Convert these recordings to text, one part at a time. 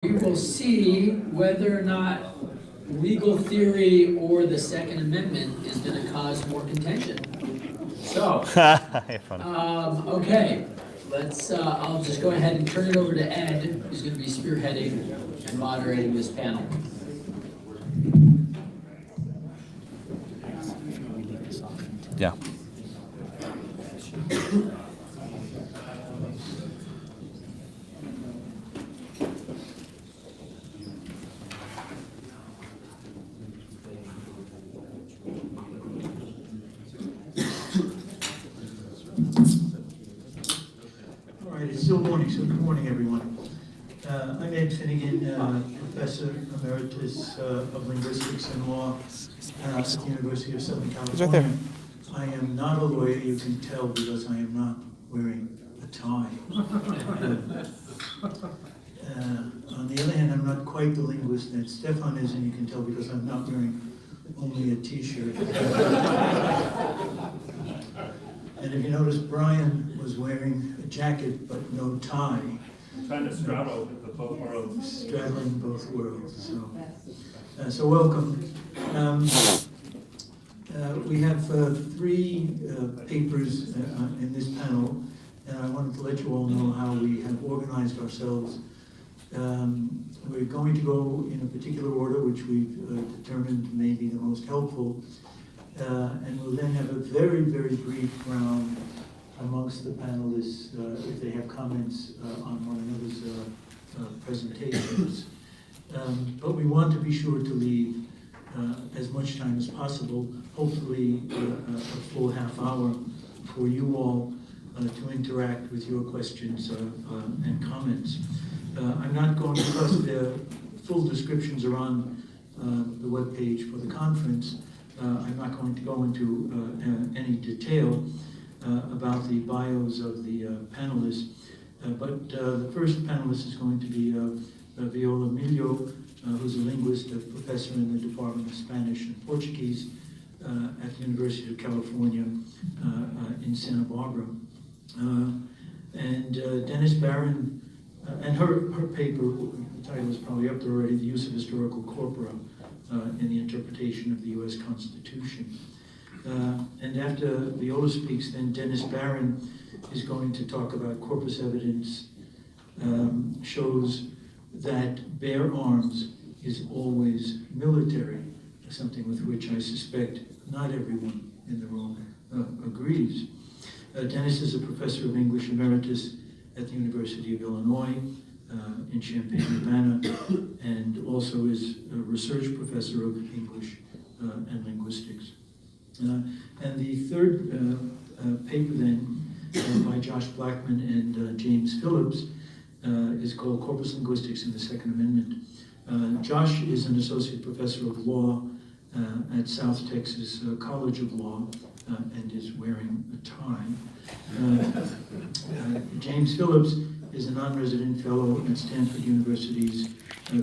We will see whether or not legal theory or the Second Amendment is going to cause more contention. So, okay, let's. I'll just go ahead and turn it over to Ed, who's going to be spearheading and moderating this panel. Yeah. All right, it's still morning, so good morning, everyone. I'm Ed Finnegan, Professor Emeritus of Linguistics and Law at the University of Southern California. Right there. I am not a lawyer, you can tell because I am not wearing a tie. On the other hand, I'm not quite the linguist that Stefan is, and you can tell because I'm not wearing only a t-shirt. And if you notice, Brian was wearing a jacket but no tie. I'm trying to straddle both worlds. Straddling both worlds. So welcome. We have three papers in this panel, and I wanted to let you all know how we have organized ourselves. We're going to go in a particular order, which we've determined may be the most helpful. And we'll then have a very, very brief round amongst the panelists if they have comments on one another's presentations. But we want to be sure to leave as much time as possible, hopefully a full half hour for you all to interact with your questions and comments. I'm not going to, because the full descriptions are on the webpage for the conference, I'm not going to go into any detail about the bios of the panelists, but the first panelist is going to be Viola Milho, who's a linguist, a professor in the Department of Spanish and Portuguese at the University of California in Santa Barbara. And Dennis Barron, and her paper, the title is probably up there already, The Use of Historical Corpora in the Interpretation of the U.S. Constitution. And after Viola speaks, then Dennis Barron is going to talk about corpus evidence shows that bear arms is always military, something with which I suspect not everyone in the room agrees. Dennis is a professor of English Emeritus at the University of Illinois in Champaign-Urbana, and also is a research professor of English and linguistics. And the third paper then, by Josh Blackman and James Phillips, is called Corpus Linguistics and the Second Amendment. Josh is an associate professor of law at South Texas College of Law and is wearing a tie. James Phillips is a non-resident fellow at Stanford University's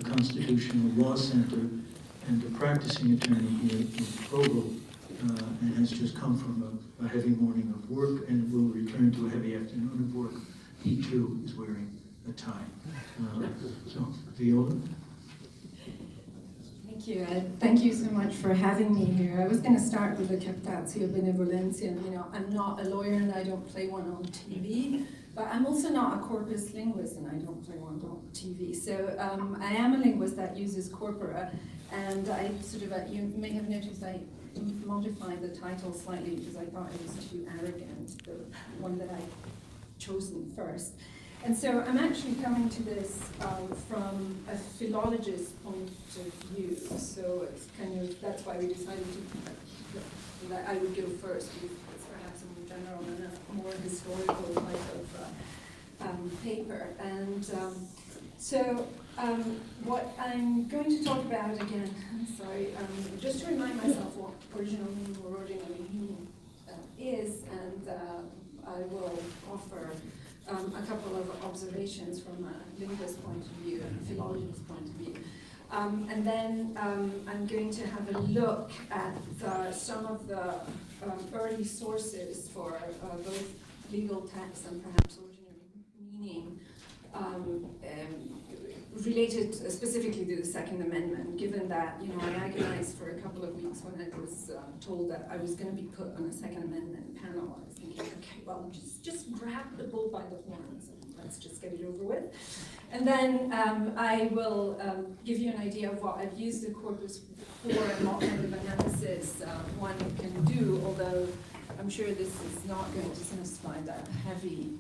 Constitutional Law Center and a practicing attorney here in Provo, and has just come from a heavy morning of work and will return to a heavy afternoon of work. He too is wearing a tie. So, Viola? Thank you, Ed. Thank you so much for having me here. I was going to start with the captatio benevolentia. You know, I'm not a lawyer and I don't play one on TV, but I'm also not a corpus linguist and I don't play one on TV. So I am a linguist that uses corpora, and I sort of, you may have noticed I modified the title slightly because I thought it was too arrogant, the one that I'd chosen first. And so I'm actually coming to this from a philologist's point of view. So it's kind of, that's why we decided that I would go first, because it's perhaps a more general and a more historical type of paper. And so what I'm going to talk about again, just to remind myself what original meaning or original meaning is, and I will offer a couple of observations from a linguist's point of view and a philologist's point of view. And then I'm going to have a look at some of the early sources for both legal text and perhaps original meaning related specifically to the Second Amendment, given that, you know, I agonized for a couple of weeks when I was told that I was going to be put on a Second Amendment panel. I was thinking, okay, well, just grab the bull by the horns and let's just get it over with. And then I will give you an idea of what I've used the corpus for and what kind of analysis one can do, although I'm sure this is not going to satisfy the heavy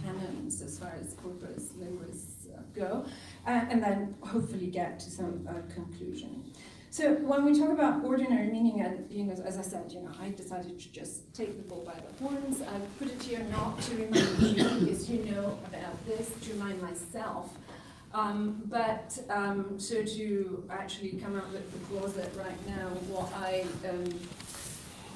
canons as far as corpus linguists go, and then hopefully get to some conclusion. So when we talk about ordinary meaning, and you know, as I said, you know, I decided to just take the bull by the horns. I put it here not to remind you, because you know about this, to remind myself, but so to actually come out with the closet right now, what I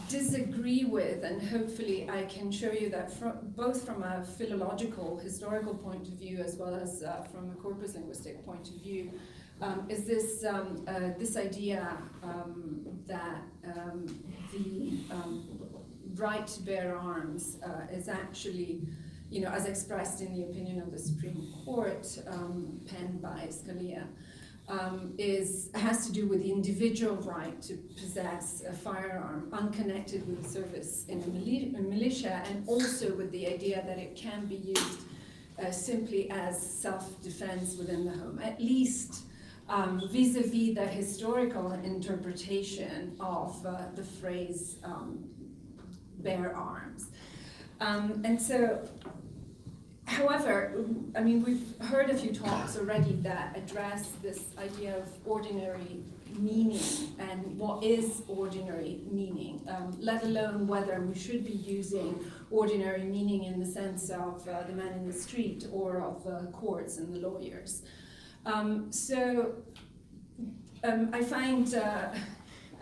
disagree with, and hopefully I can show you that both from a philological, historical point of view, as well as from a corpus linguistic point of view, is this this idea that the right to bear arms is actually, you know, as expressed in the opinion of the Supreme Court, penned by Scalia, has to do with the individual right to possess a firearm unconnected with the service in a militia, and also with the idea that it can be used simply as self-defense within the home, at least vis-a-vis the historical interpretation of the phrase bear arms. And so, however, I mean, we've heard a few talks already that address this idea of ordinary meaning and what is ordinary meaning, let alone whether we should be using ordinary meaning in the sense of the man in the street or of the courts and the lawyers. I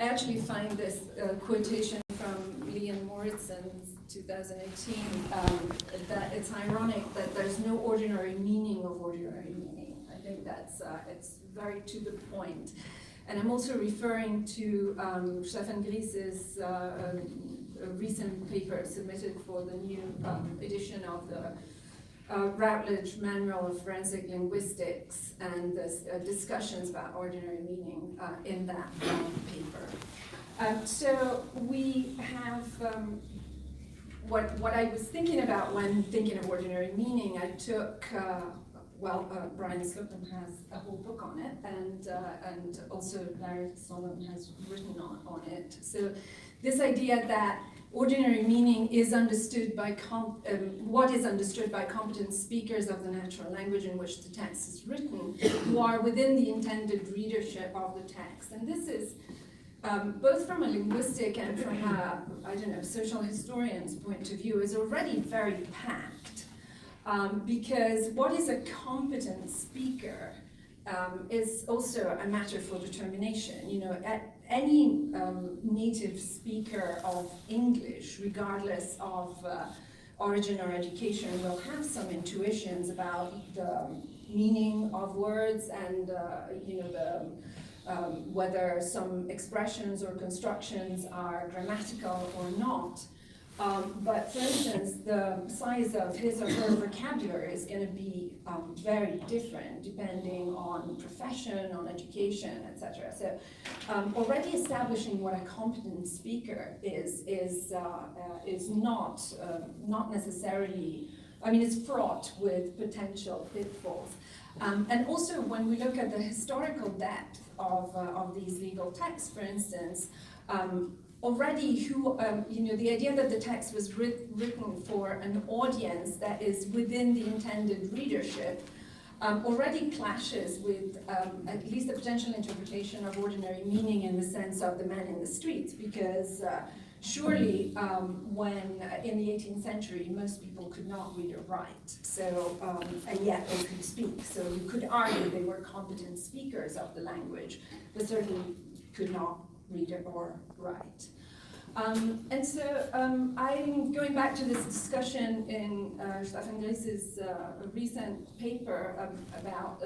actually find this quotation from Leon Morrison's 2018, that it's ironic that there's no ordinary meaning of ordinary meaning. I think that's it's very to the point. And I'm also referring to Stefan Gries's recent paper submitted for the new edition of the Routledge Manual of Forensic Linguistics, and the discussions about ordinary meaning in that paper. So we have what I was thinking about when thinking of ordinary meaning. I took Brian Slocum has a whole book on it, and also Larry Solomon has written on it. So this idea that ordinary meaning is understood by what is understood by competent speakers of the natural language in which the text is written, who are within the intended readership of the text. And this is both from a linguistic and from a, I don't know, social historian's point of view, is already very packed. Because what is a competent speaker is also a matter for determination. You know, any native speaker of English, regardless of origin or education, will have some intuitions about the meaning of words and you know, whether some expressions or constructions are grammatical or not. But for instance, the size of his or her vocabulary is going to be very different depending on profession, on education, etc. So already establishing what a competent speaker is not necessarily, I mean, it's fraught with potential pitfalls. And also when we look at the historical depth of these legal texts, for instance, already you know, the idea that the text was written for an audience that is within the intended readership already clashes with at least the potential interpretation of ordinary meaning in the sense of the man in the streets, because surely when in the 18th century most people could not read or write, so and yet they could speak, so you could argue they were competent speakers of the language, but certainly could not read or write. And so I'm going back to this discussion in Stefan Gries's recent paper about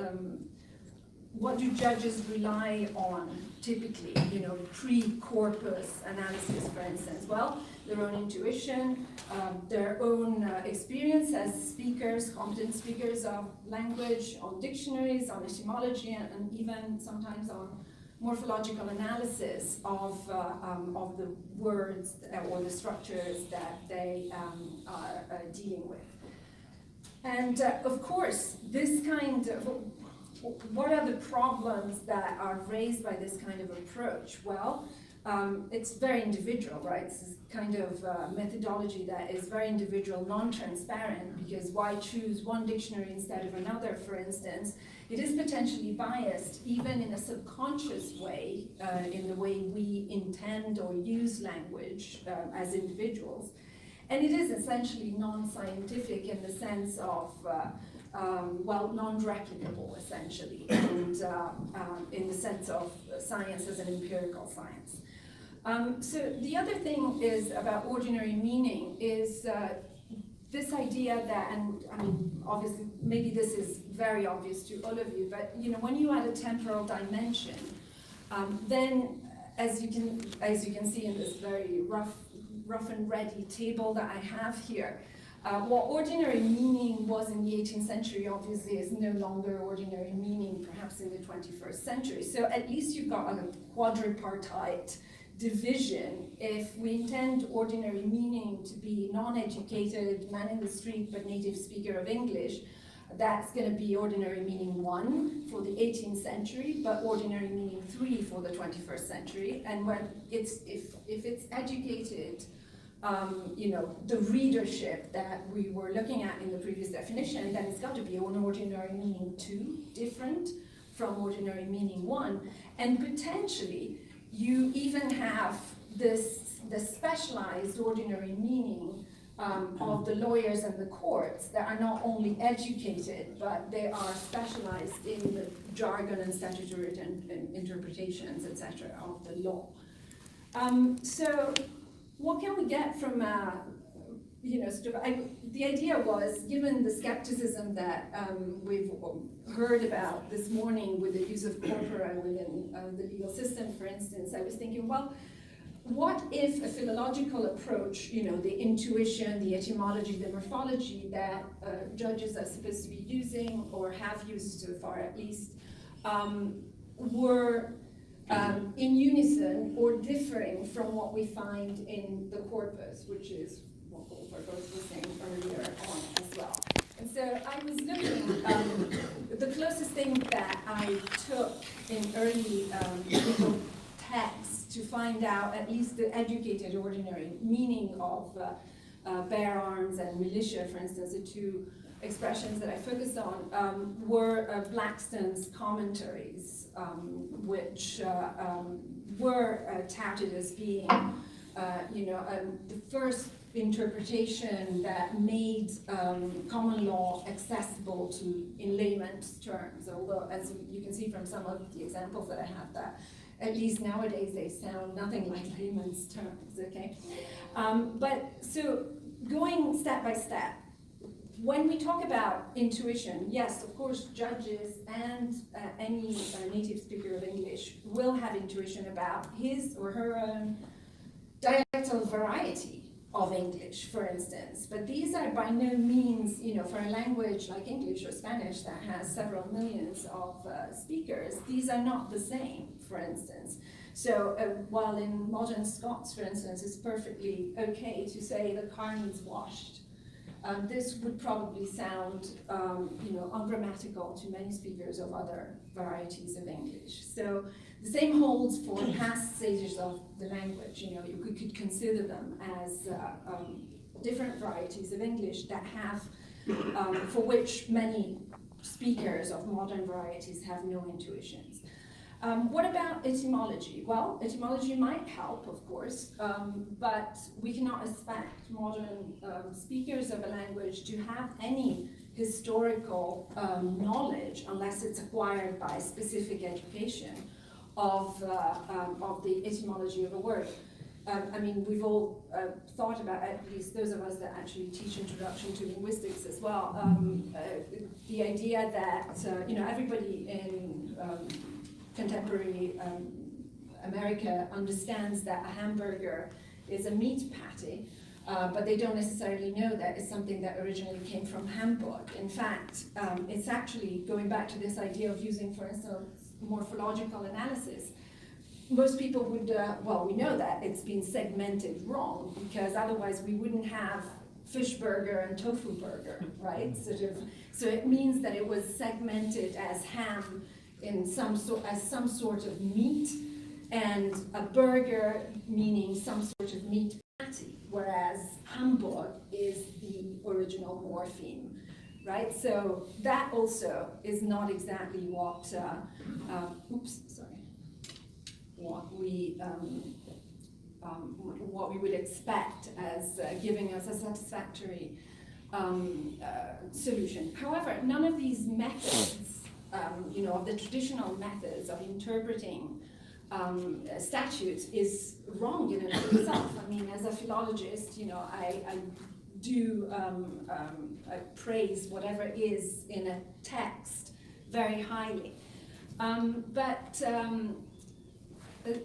what do judges rely on typically, pre-corpus analysis, for instance? Well, their own intuition, their own experience as speakers, competent speakers of language, on dictionaries, on etymology, and even sometimes on morphological analysis of the words or the structures that they are dealing with. And of course, this kind of, what are the problems that are raised by this kind of approach? Well, it's very individual, right? It's this kind of methodology that is very individual, non-transparent, because why choose one dictionary instead of another, for instance? It is potentially biased, even in a subconscious way, in the way we intend or use language as individuals. And it is essentially non-scientific in the sense of, non-replicable, essentially, and in the sense of science as an empirical science. So the other thing is about ordinary meaning is this idea that, and I mean, obviously, maybe this is very obvious to all of you, but when you add a temporal dimension, then as you can see in this very rough and ready table that I have here, what ordinary meaning was in the 18th century obviously is no longer ordinary meaning perhaps in the 21st century. So at least you've got a quadripartite division. If we intend ordinary meaning to be non-educated, man in the street but native speaker of English, that's going to be ordinary meaning 1 for the 18th century, but ordinary meaning 3 for the 21st century. And when if it's educated, the readership that we were looking at in the previous definition, then it's got to be an ordinary meaning 2, different from ordinary meaning 1, and potentially you even have the specialized ordinary meaning of the lawyers and the courts that are not only educated, but they are specialized in the jargon and statutory interpretations, etc., of the law. So what can we get from, the idea was, given the skepticism that we've heard about this morning with the use of corpora within the legal system, for instance, I was thinking, well, what if a philological approach, the intuition, the etymology, the morphology that judges are supposed to be using, or have used so far at least, were in unison or differing from what we find in the corpus, which is what Wolfert was saying earlier on as well. And so I was looking, the closest thing that I took in early legal texts to find out at least the educated ordinary meaning of bear arms and militia, for instance, the two expressions that I focused on, were Blackstone's commentaries, which were touted as being, the first interpretation that made common law accessible to in layman's terms. Although, as you can see from some of the examples that I have, that at least nowadays they sound nothing like layman's terms. Okay, but so going step by step. When we talk about intuition, yes, of course, judges and any native speaker of English will have intuition about his or her own dialectal variety of English, for instance. But these are by no means, for a language like English or Spanish that has several millions of speakers, these are not the same, for instance. So while in modern Scots, for instance, it's perfectly okay to say the car needs washed, this would probably sound, ungrammatical to many speakers of other varieties of English. So the same holds for passages of the language. You could consider them as different varieties of English that have, for which many speakers of modern varieties have no intuitions. What about etymology? Well, etymology might help, of course, but we cannot expect modern speakers of a language to have any historical knowledge unless it's acquired by specific education of the etymology of a word. We've all thought about, at least those of us that actually teach Introduction to Linguistics as well, the idea that everybody in contemporary America understands that a hamburger is a meat patty, but they don't necessarily know that it's something that originally came from Hamburg. In fact, it's actually going back to this idea of using, for instance, morphological analysis. Most people would, well, we know that it's been segmented wrong, because otherwise we wouldn't have fish burger and tofu burger, right? So it means that it was segmented as ham in some sort of meat, and a burger meaning some sort of meat patty, whereas Hamburg is the original morpheme, right? So that also is not exactly what, what we would expect as giving us a satisfactory solution. However, none of these methods, of the traditional methods of interpreting statutes is wrong in and of itself. I mean, as a philologist, I do I praise whatever is in a text very highly.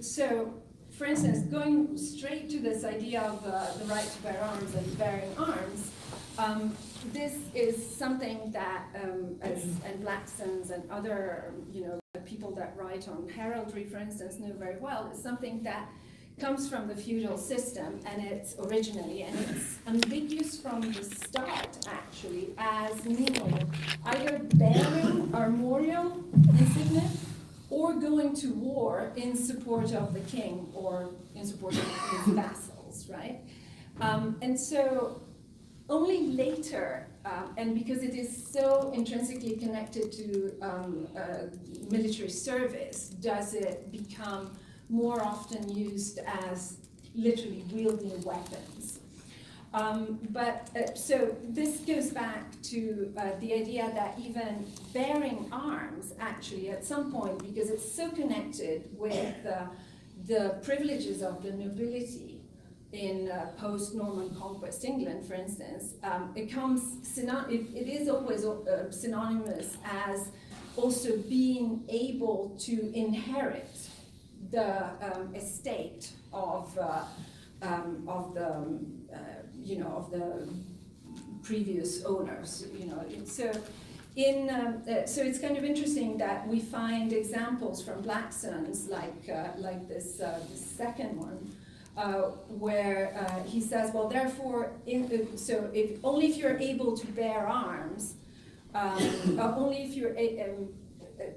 So, for instance, going straight to this idea of the right to bear arms and bearing arms, this is something that, and Blacksons and other, people that write on heraldry, for instance, know very well. It's something that comes from the feudal system, and it's ambiguous from the start, actually, as meaning either bearing armorial insignia or going to war in support of the king or in support of his vassals, right? And so only later, and because it is so intrinsically connected to military service, does it become more often used as literally wielding weapons. So this goes back to the idea that even bearing arms, actually, at some point, because it's so connected with the privileges of the nobility in post-Norman conquest England, for instance, it is always synonymous as also being able to inherit the estate of the previous owners. So it's kind of interesting that we find examples from Blacksons like this second one, where he says, well, therefore, only if you're able to bear arms, only if you're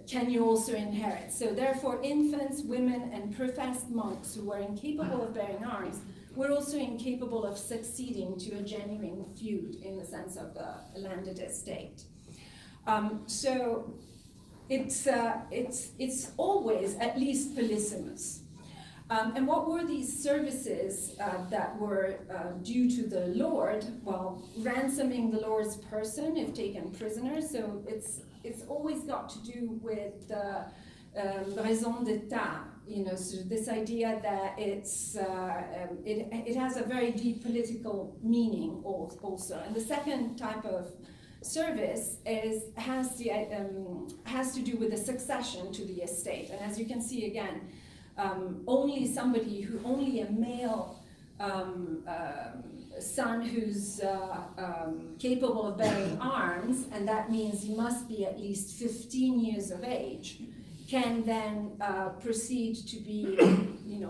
can you also inherit. So therefore, infants, women, and professed monks who were incapable of bearing arms were also incapable of succeeding to a genuine feud in the sense of the landed estate. So it's always at least polysemous. And what were these services that were due to the Lord? Well, ransoming the Lord's person if taken prisoner. So it's always got to do with the raison d'état. So this idea that it has a very deep political meaning also. And the second type of service has to do with the succession to the estate. And as you can see again, only a male son who's capable of bearing arms, and that means he must be at least 15 years of age, can then proceed to be,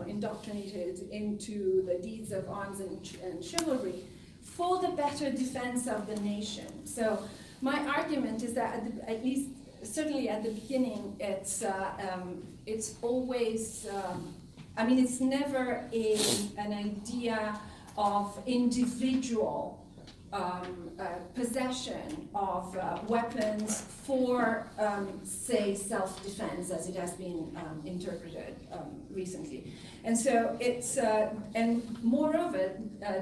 indoctrinated into the deeds of arms and chivalry for the better defense of the nation. So my argument is that at least certainly at the beginning, it's always, it's never an idea of individual possession of weapons for, say, self-defense, as it has been interpreted recently. And so it's, and moreover,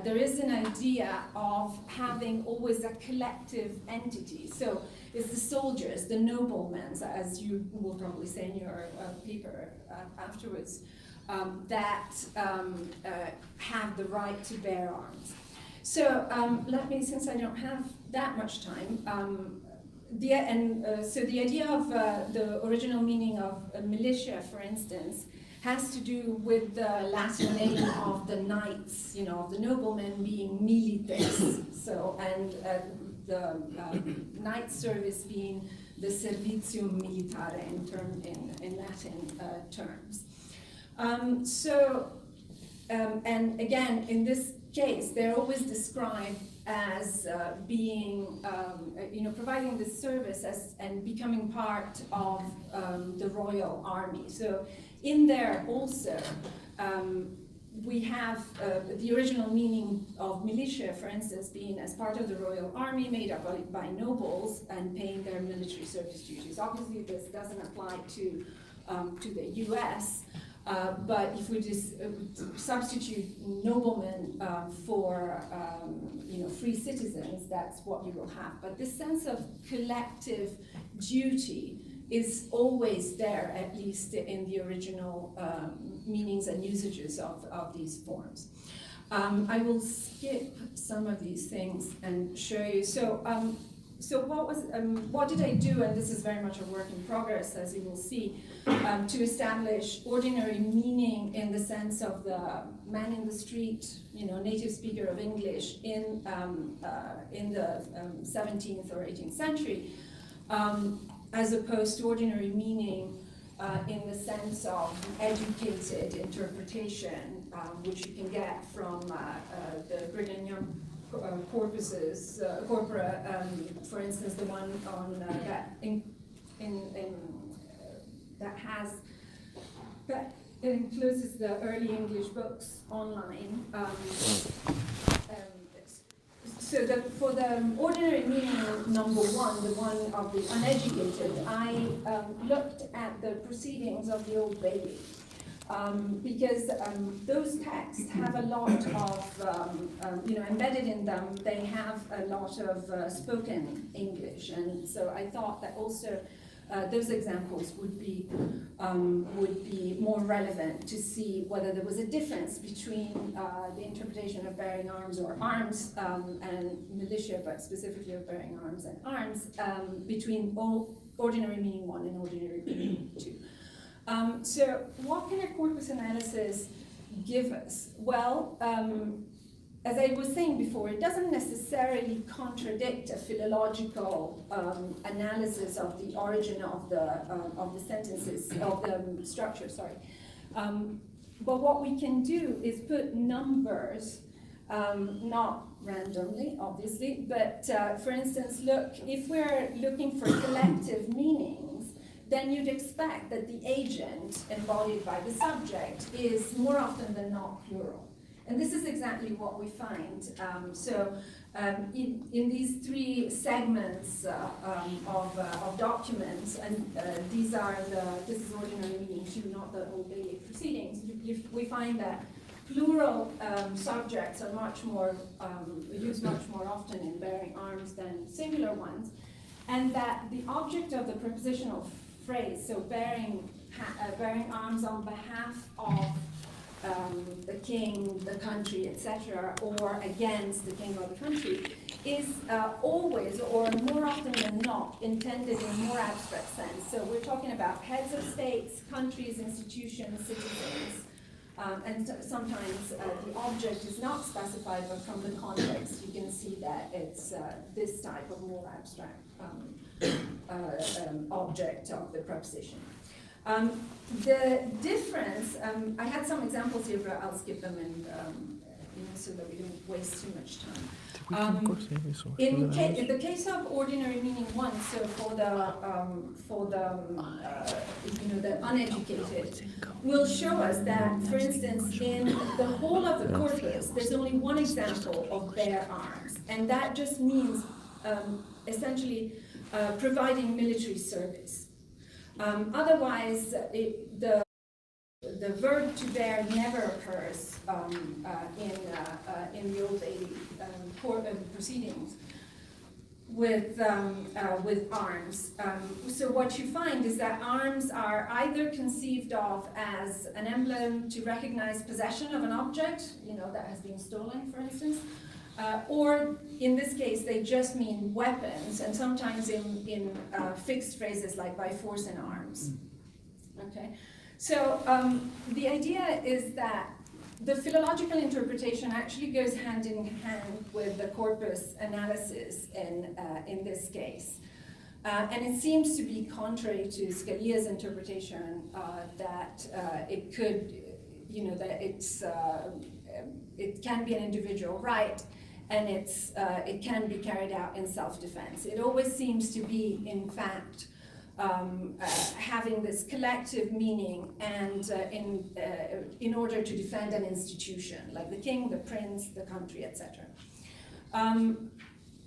there is an idea of having always a collective entity. So it's the soldiers, the noblemen, as you will probably say in your paper afterwards, that have the right to bear arms. So let me, since I don't have that much time, So the idea of the original meaning of militia, for instance, has to do with the Latin name of the knights, of the noblemen being milites. So, and the knight service being the servitium militare in Latin terms. And again, in this case, they're always described as being, providing this service and becoming part of the royal army. So in there also, we have the original meaning of militia, for instance, being as part of the royal army made up by nobles and paying their military service duties. Obviously, this doesn't apply to the US, but if we just substitute noblemen for free citizens, that's what you will have. But this sense of collective duty is always there, at least in the original meanings and usages of these forms. I will skip some of these things and show you. So what did I do, and this is very much a work in progress, as you will see, to establish ordinary meaning in the sense of the man in the street, native speaker of English in the 17th or 18th century, as opposed to ordinary meaning in the sense of educated interpretation, which you can get from the Brigham Young corpuses, corpora, for instance, the one on that encloses the early English books online. For the ordinary meaning number one, the one of the uneducated, I looked at the proceedings of the Old Bailey. Because those texts have a lot of, embedded in them, they have a lot of spoken English. And so I thought that also those examples would be more relevant to see whether there was a difference between the interpretation of bearing arms or arms and militia, but specifically of bearing arms and arms, between ordinary meaning one and ordinary meaning two. So what can a corpus analysis give us? Well, as I was saying before, it doesn't necessarily contradict a philological analysis of the origin of the sentences, of the structure, sorry. But what we can do is put numbers, not randomly, obviously, but for instance, look, if we're looking for collective meanings, then you'd expect that the agent embodied by the subject is more often than not plural. And this is exactly what we find. In these three segments of documents, and this is ordinary meaning two, not the Old Bailey proceedings, we find that plural subjects are much more used much more often in bearing arms than singular ones, and that the object of the prepositional phrase, so bearing arms on behalf of the king, the country, etc., or against the king or the country, is always, or more often than not, intended in a more abstract sense. So we're talking about heads of states, countries, institutions, citizens, and sometimes the object is not specified, but from the context you can see that it's this type of more abstract object of the preposition. The difference, I had some examples here, but I'll skip them and so that we don't waste too much time. In the case of ordinary meaning one, so for the uneducated, will show us that, for instance, in the whole of the corpus, there's only one example of bear arms, and that just means essentially providing military service. Otherwise, the verb to bear never occurs in the Old Bailey proceedings with arms. So what you find is that arms are either conceived of as an emblem to recognize possession of an object, that has been stolen, for instance, Or in this case, they just mean weapons, and sometimes in fixed phrases like by force and arms. Okay, so the idea is that the philological interpretation actually goes hand in hand with the corpus analysis in this case. And it seems to be contrary to Scalia's interpretation that it could, that it can be an individual right, and it can be carried out in self-defense. It always seems to be, in fact, having this collective meaning, and in order to defend an institution, like the king, the prince, the country, etc.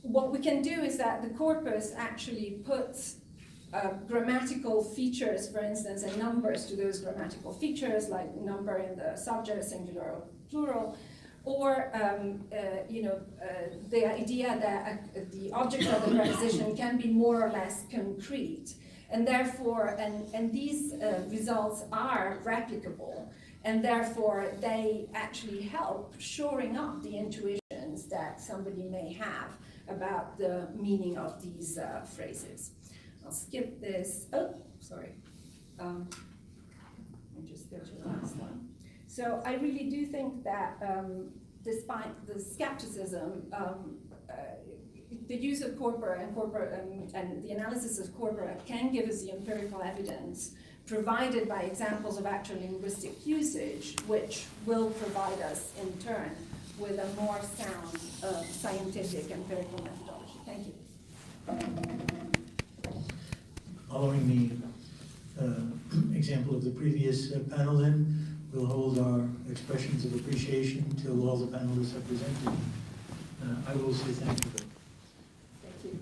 What we can do is that the corpus actually puts grammatical features, for instance, and numbers to those grammatical features, like number in the subject, singular or plural, or the idea that the object of the preposition can be more or less concrete, and therefore, and these results are replicable, and therefore they actually help shoring up the intuitions that somebody may have about the meaning of these phrases. I'll skip this. Oh, sorry. I'll just go to the last one. So I really do think that despite the skepticism, the use of corpora and the analysis of corpora can give us the empirical evidence provided by examples of actual linguistic usage, which will provide us in turn with a more sound scientific empirical methodology. Thank you. Following the example of the previous panel, then, we'll hold our expressions of appreciation until all the panelists have presented. I will say thank you. Thank you.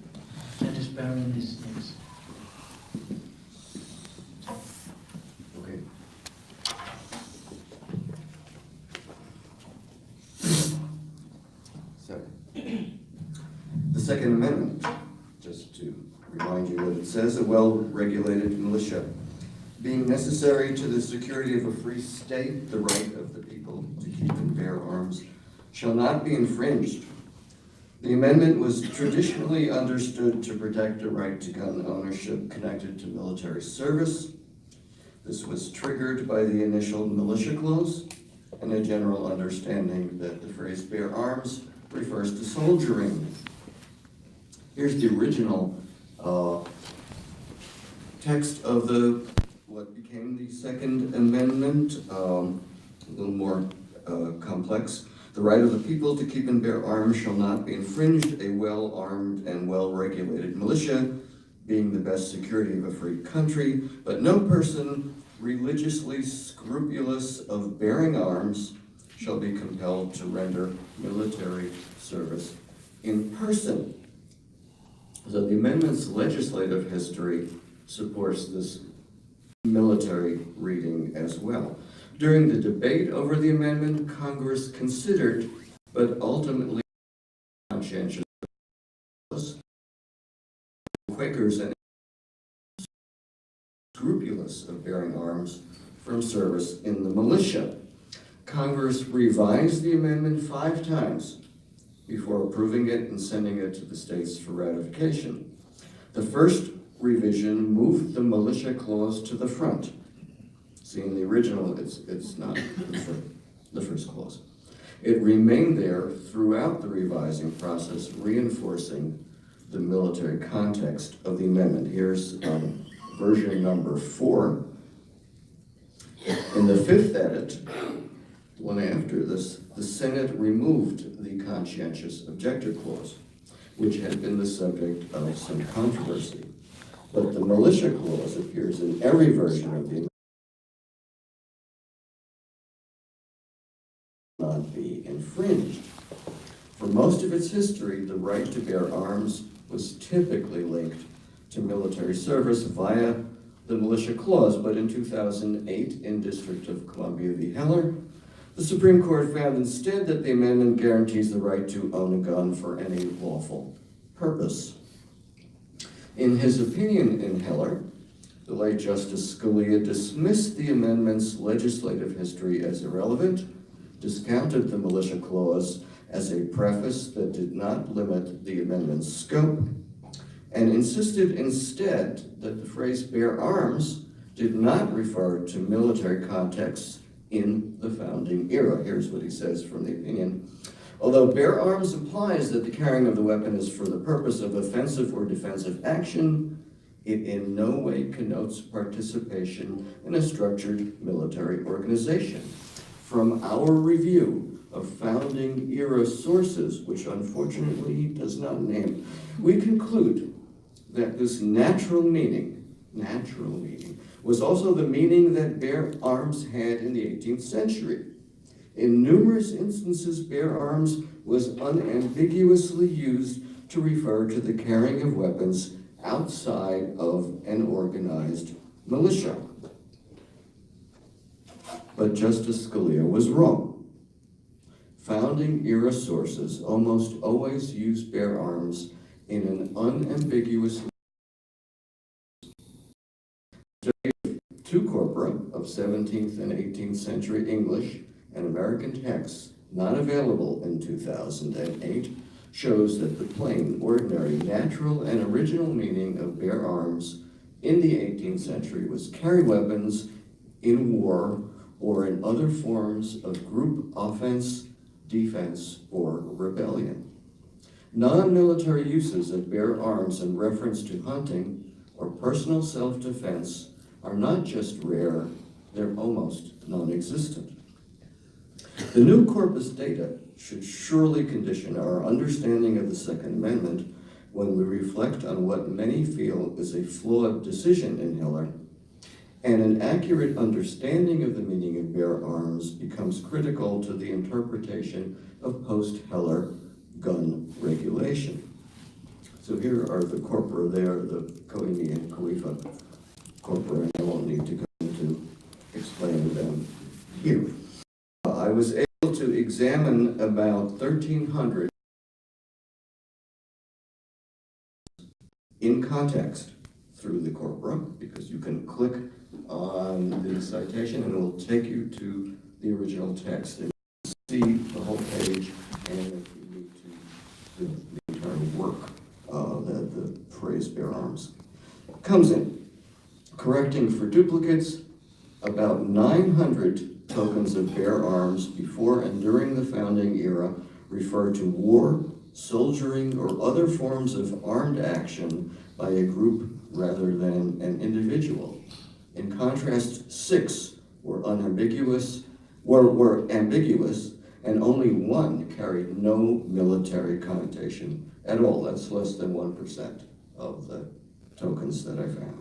Dennis Barron is next. Okay. So, the Second Amendment, just to remind you what it says, a well-regulated militia, being necessary to the security of a free state, the right of the people to keep and bear arms shall not be infringed. The amendment was traditionally understood to protect a right to gun ownership connected to military service. This was triggered by the initial militia clause and a general understanding that the phrase bear arms refers to soldiering. Here's the original text of what became the Second Amendment, a little more complex. The right of the people to keep and bear arms shall not be infringed. A well-armed and well-regulated militia being the best security of a free country, but no person religiously scrupulous of bearing arms shall be compelled to render military service in person. So the amendment's legislative history supports this military reading as well. During the debate over the amendment, Congress considered, but ultimately conscientious, Quakers and scrupulous of bearing arms from service in the militia. Congress revised the amendment 5 times before approving it and sending it to the states for ratification. The first revision moved the militia clause to the front. See, in the original, it's not the first clause. It remained there throughout the revising process, reinforcing the military context of the amendment. Here's version number 4. In the 5th edit, one after this, the Senate removed the conscientious objector clause, which had been the subject of some controversy. But the militia clause appears in every version of the amendment. Not be infringed. For most of its history, the right to bear arms was typically linked to military service via the militia clause, but in 2008, in District of Columbia v. Heller, the Supreme Court found instead that the amendment guarantees the right to own a gun for any lawful purpose. In his opinion in Heller, the late Justice Scalia dismissed the amendment's legislative history as irrelevant, discounted the militia clause, as a preface that did not limit the amendment's scope, and insisted instead that the phrase bear arms did not refer to military contexts in the founding era. Here's what he says from the opinion. Although bear arms implies that the carrying of the weapon is for the purpose of offensive or defensive action, it in no way connotes participation in a structured military organization. From our review of founding era sources, which unfortunately he does not name, we conclude that this natural meaning was also the meaning that bear arms had in the 18th century. In numerous instances, bear arms was unambiguously used to refer to the carrying of weapons outside of an organized militia. But Justice Scalia was wrong. Founding era sources almost always use bear arms in an unambiguous two corpora of 17th and 18th century English and American texts, not available in 2008, shows that the plain, ordinary, natural, and original meaning of bear arms in the 18th century was carry weapons in war or in other forms of group offense, defense, or rebellion. Non-military uses of bear arms in reference to hunting or personal self-defense are not just rare, they're almost non-existent. The new corpus data should surely condition our understanding of the Second Amendment when we reflect on what many feel is a flawed decision in Heller, and an accurate understanding of the meaning of bear arms becomes critical to the interpretation of post-Heller gun regulation. So here are the corpora there, the Coimi and Coifa corpora. I won't need to go into explaining them here. I was able to examine about 1,300 in context through the corpora, because you can click on the citation and it will take you to the original text and see the whole page, and if you need to do the entire work that the phrase bear arms comes in. Correcting for duplicates, about 900 tokens of bear arms before and during the founding era refer to war, soldiering, or other forms of armed action by a group rather than an individual. In contrast, 6 were ambiguous, and only 1 carried no military connotation at all. That's less than 1% of the tokens that I found.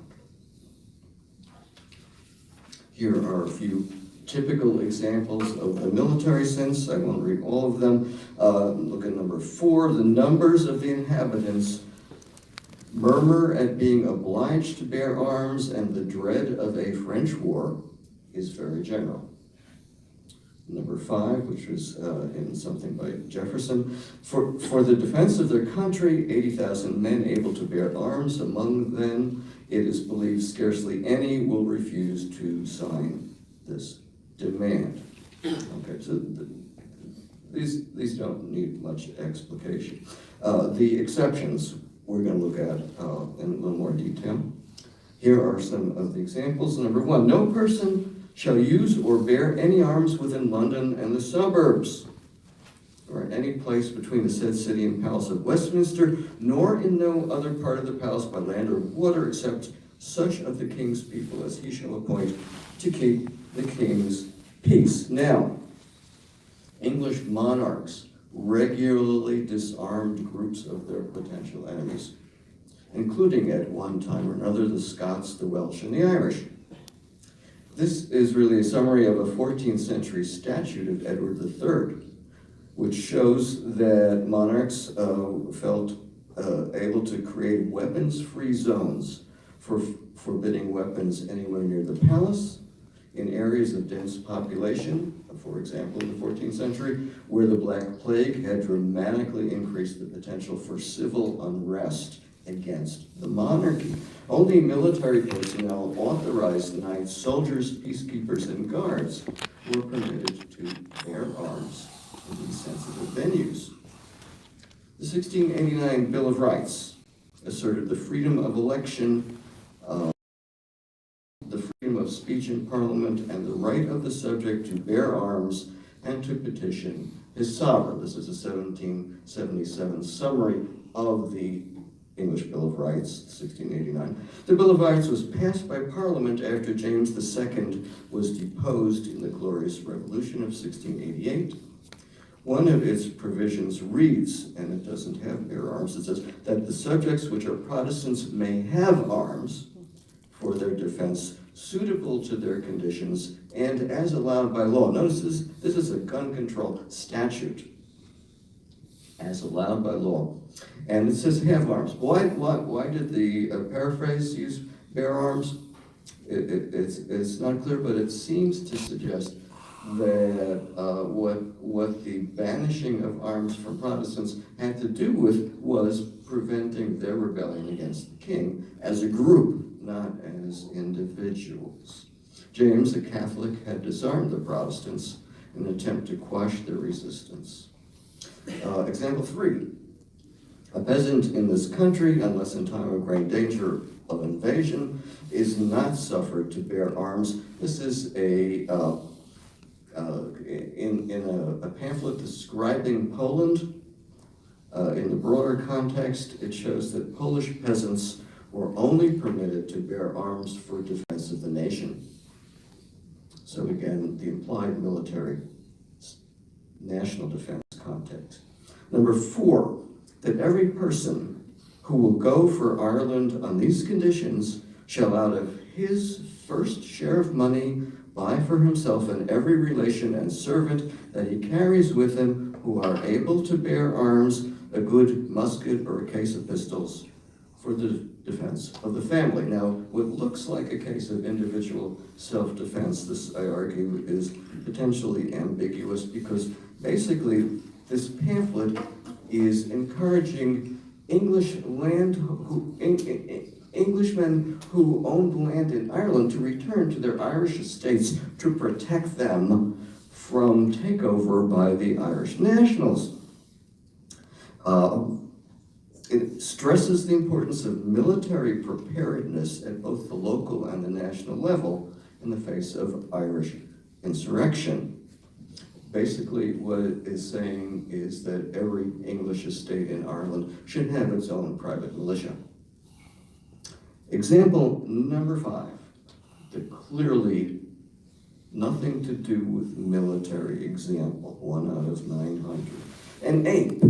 Here are a few typical examples of the military sense. I won't read all of them. Look at number 4. The numbers of the inhabitants murmur at being obliged to bear arms, and the dread of a French war is very general. Number 5, which was in something by Jefferson, for the defense of their country, 80,000 men able to bear arms. Among them, it is believed scarcely any will refuse to sign this demand. Okay, so these don't need much explication. The exceptions we're going to look at in a little more detail. Here are some of the examples. Number 1, no person shall use or bear any arms within London and the suburbs, or in any place between the said city and palace of Westminster, nor in no other part of the palace by land or water, except such of the king's people as he shall appoint to keep the king's peace. Now, English monarchs regularly disarmed groups of their potential enemies, including at one time or another the Scots, the Welsh, and the Irish. This is really a summary of a 14th century statute of Edward III, which shows that monarchs felt able to create weapons-free zones for forbidding weapons anywhere near the palace, in areas of dense population, for example, in the 14th century, where the Black Plague had dramatically increased the potential for civil unrest against the monarchy. Only military personnel, authorized knights, soldiers, peacekeepers, and guards were permitted to bear arms in these sensitive venues. The 1689 Bill of Rights asserted the freedom of election, the freedom of speech in Parliament, and the right of the subject to bear arms and to petition his sovereign. This is a 1777 summary of the English Bill of Rights, 1689. The Bill of Rights was passed by Parliament after James II was deposed in the Glorious Revolution of 1688. One of its provisions reads, and it doesn't have bear arms, it says that the subjects which are Protestants may have arms for their defense suitable to their conditions and as allowed by law. Notice this is a gun control statute, as allowed by law. And it says have arms. Why did the paraphrase use bear arms? It's not clear, but it seems to suggest that what the banishing of arms from Protestants had to do with was preventing their rebellion against the king as a group, not as individuals. James, a Catholic, had disarmed the Protestants in an attempt to quash their resistance. Example 3. A peasant in this country, unless in time of great danger of invasion, is not suffered to bear arms. This is in a pamphlet describing Poland. In the broader context, it shows that Polish peasants were only permitted to bear arms for defense of the nation. So again, the implied military national defense context. Number 4, that every person who will go for Ireland on these conditions shall out of his first share of money buy for himself and every relation and servant that he carries with him who are able to bear arms, a good musket or a case of pistols for the defense of the family. Now, what looks like a case of individual self-defense, this, I argue, is potentially ambiguous because basically this pamphlet is encouraging Englishmen who owned land in Ireland to return to their Irish estates to protect them from takeover by the Irish nationals. It stresses the importance of military preparedness at both the local and the national level in the face of Irish insurrection. Basically, what it is saying is that every English estate in Ireland should have its own private militia. Example number 5, that clearly nothing to do with military example, 1 out of 900. An ape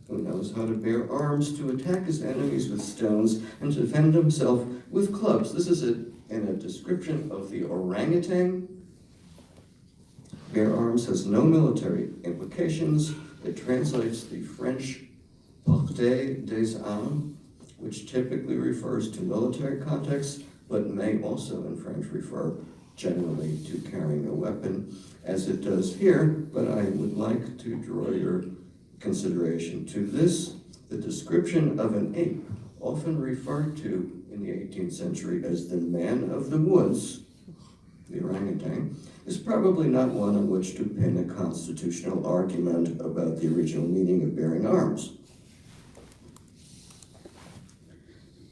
who knows how to bear arms to attack his enemies with stones and to defend himself with clubs. This is in a description of the orangutan. Bear arms has no military implications. It translates the French portée des armes, which typically refers to military contexts, but may also in French refer generally to carrying a weapon, as it does here, but I would like to draw your consideration to this. The description of an ape, often referred to in the 18th century as the man of the woods, the orangutan, is probably not one on which to pin a constitutional argument about the original meaning of bearing arms.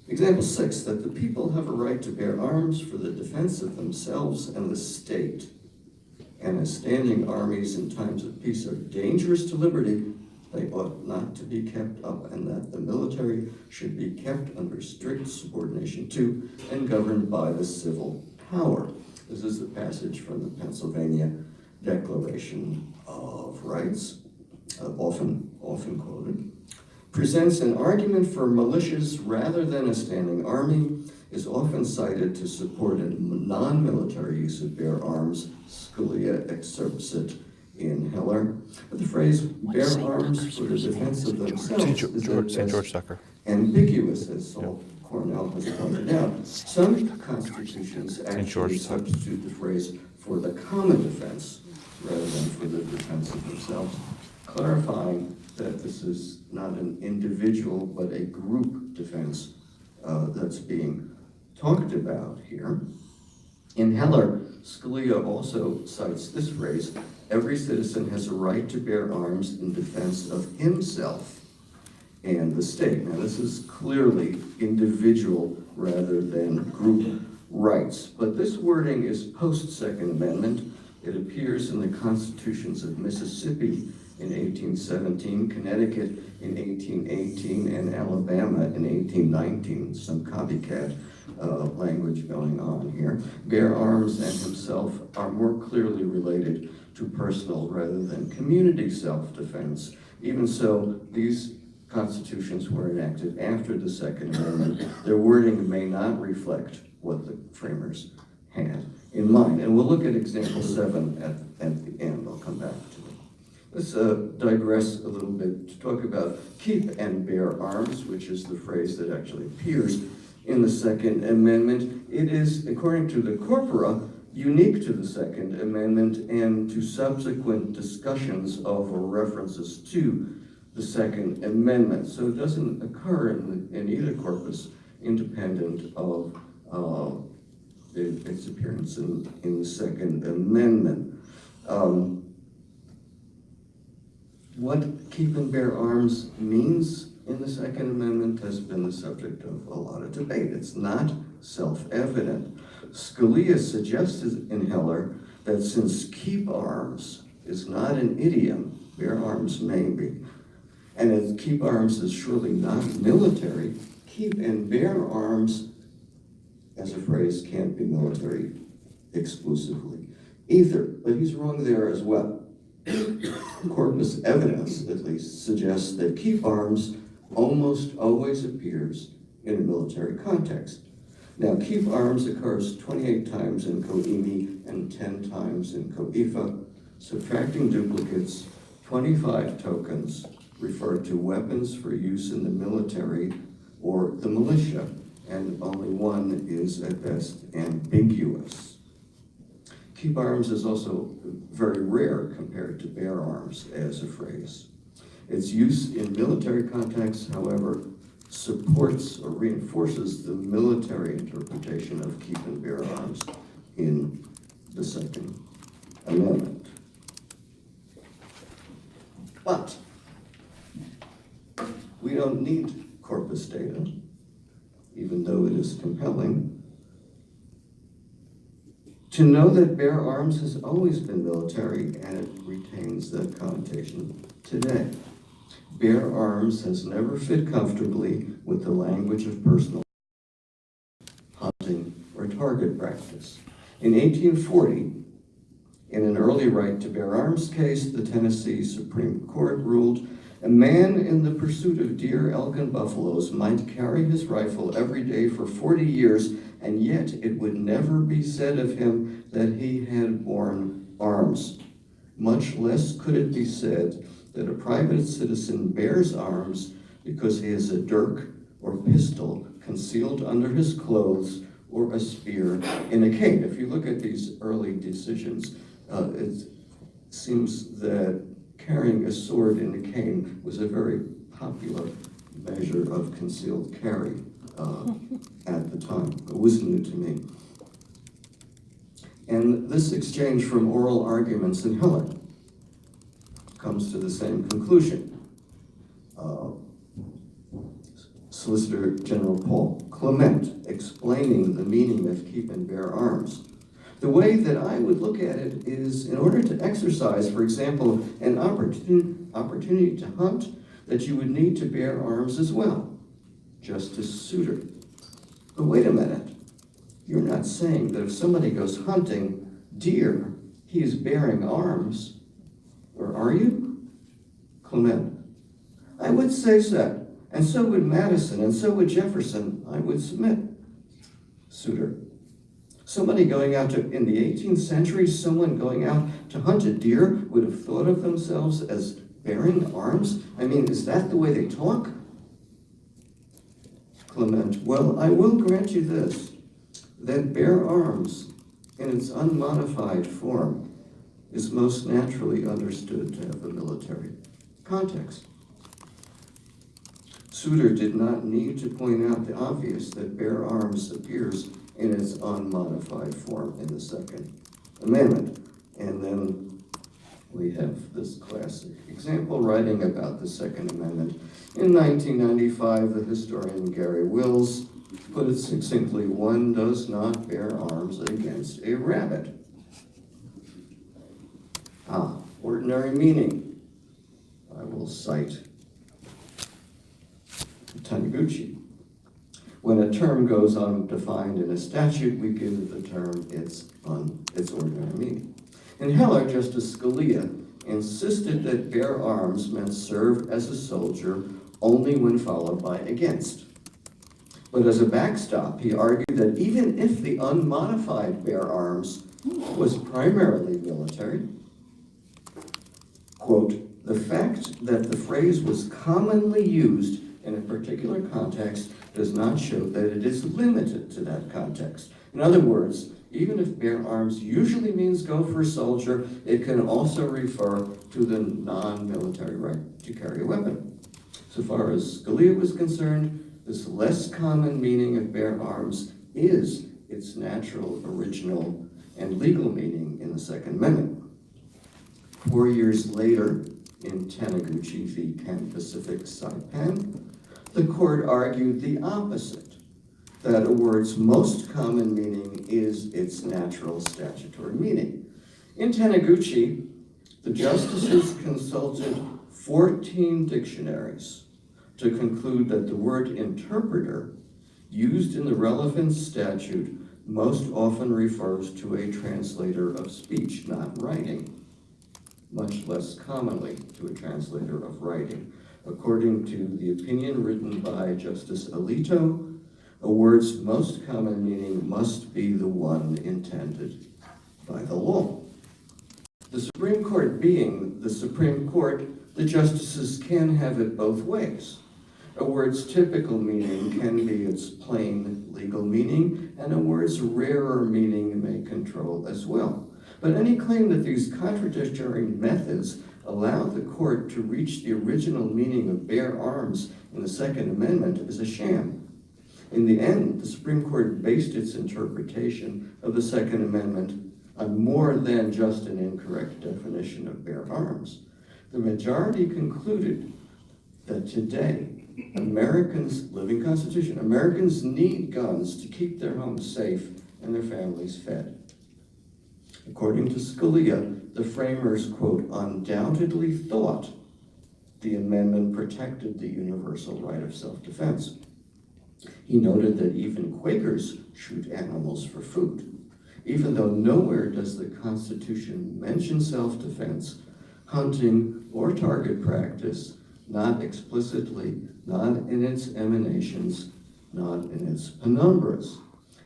Example 6, that the people have a right to bear arms for the defense of themselves and the state, and as standing armies in times of peace are dangerous to liberty, they ought not to be kept up, and that the military should be kept under strict subordination to and governed by the civil power. This is the passage from the Pennsylvania Declaration of Rights, often quoted. Presents an argument for militias rather than a standing army, is often cited to support a non-military use of bear arms. Scalia excerpts it in Heller. But the phrase bear arms for the defense of themselves is St. George Tucker. ambiguous, as Saul Cornell has pointed out. Some constitutions actually substitute the phrase for the common defense rather than for the defense of themselves, clarifying that this is not an individual but a group defense that's being talked about here. In Heller, Scalia also cites this phrase, every citizen has a right to bear arms in defense of himself and the state. Now, this is clearly individual rather than group rights, but this wording is post-Second Amendment. It appears in the constitutions of Mississippi in 1817, Connecticut in 1818, and Alabama in 1819. Some copycat language going on here. Bear arms and himself are more clearly related to personal rather than community self-defense. Even so, these constitutions were enacted after the Second Amendment. Their wording may not reflect what the framers had in mind. And we'll look at example 7 at the end. I'll come back to it. Let's digress a little bit to talk about keep and bear arms, which is the phrase that actually appears in the Second Amendment. It is, according to the corpora, unique to the Second Amendment and to subsequent discussions of or references to the Second Amendment. So it doesn't occur in either corpus independent of its appearance in the Second Amendment. What keep and bear arms means in the Second Amendment has been the subject of a lot of debate. It's not self-evident. Scalia suggested in Heller that since keep arms is not an idiom, bear arms may be, and as keep arms is surely not military, keep and bear arms as a phrase can't be military exclusively either, but he's wrong there as well. Corpus evidence, at least, suggests that keep arms almost always appears in a military context. Now, keep arms occurs 28 times in coimi and 10 times in coifa. Subtracting duplicates, 25 tokens refer to weapons for use in the military or the militia, and only one is at best ambiguous. Keep arms is also very rare compared to bear arms as a phrase. Its use in military contexts, however, supports or reinforces the military interpretation of keep and bear arms in the Second Amendment. But we don't need corpus data, even though it is compelling, to know that bear arms has always been military and it retains that connotation today. Bear arms has never fit comfortably with the language of personal hunting or target practice. In 1840, in an early right to bear arms case, the Tennessee Supreme Court ruled a man in the pursuit of deer, elk, and buffaloes might carry his rifle every day for 40 years, and yet it would never be said of him that he had borne arms. Much less could it be said that a private citizen bears arms because he has a dirk or pistol concealed under his clothes or a spear in a cane. If you look at these early decisions, it seems that carrying a sword in a cane was a very popular measure of concealed carry at the time. It was new to me. And this exchange from oral arguments in Heller comes to the same conclusion. Solicitor General Paul Clement explaining the meaning of keep and bear arms. The way that I would look at it is, in order to exercise, for example, an opportunity to hunt, that you would need to bear arms as well. Justice Souter. But wait a minute. You're not saying that if somebody goes hunting deer, he is bearing arms, or are you? Clement. I would say so, and so would Madison, and so would Jefferson. I would submit. Souter. Somebody going out to, in the 18th century, someone going out to hunt a deer would have thought of themselves as bearing arms? I mean, is that the way they talk? Clement. Well, I will grant you this, that bear arms in its unmodified form is most naturally understood to have a military context. Souter did not need to point out the obvious that bear arms appears in its unmodified form in the Second Amendment. And then we have this classic example writing about the Second Amendment. In 1995, the historian Gary Wills put it succinctly, one does not bear arms against a rabbit. Ordinary meaning. I will cite Taniguchi. When a term goes undefined in a statute, we give the term its ordinary meaning. In Heller, Justice Scalia insisted that bear arms meant serve as a soldier only when followed by against. But as a backstop, he argued that even if the unmodified bear arms was primarily military, quote, the fact that the phrase was commonly used in a particular context does not show that it is limited to that context. In other words, even if bear arms usually means go for a soldier, it can also refer to the non-military right to carry a weapon. So far as Scalia was concerned, this less common meaning of bear arms is its natural, original, and legal meaning in the Second Amendment. 4 years later, in Taniguchi v. Pan Pacific Saipan, the court argued the opposite, that a word's most common meaning is its natural statutory meaning. In Taniguchi, the justices consulted 14 dictionaries to conclude that the word interpreter, used in the relevant statute, most often refers to a translator of speech, not writing, much less commonly to a translator of writing. According to the opinion written by Justice Alito, a word's most common meaning must be the one intended by the law. The Supreme Court being the Supreme Court, the justices can have it both ways. A word's typical meaning can be its plain legal meaning, and a word's rarer meaning may control as well. But any claim that these contradictory methods allow the court to reach the original meaning of bear arms in the Second Amendment is a sham. In the end, the Supreme Court based its interpretation of the Second Amendment on more than just an incorrect definition of bear arms. The majority concluded that today, Americans, living Constitution, Americans need guns to keep their homes safe and their families fed. According to Scalia, the framers, quote, undoubtedly thought the amendment protected the universal right of self-defense. He noted that even Quakers shoot animals for food. Even though nowhere does the Constitution mention self-defense, hunting, or target practice, not explicitly, not in its emanations, not in its penumbras.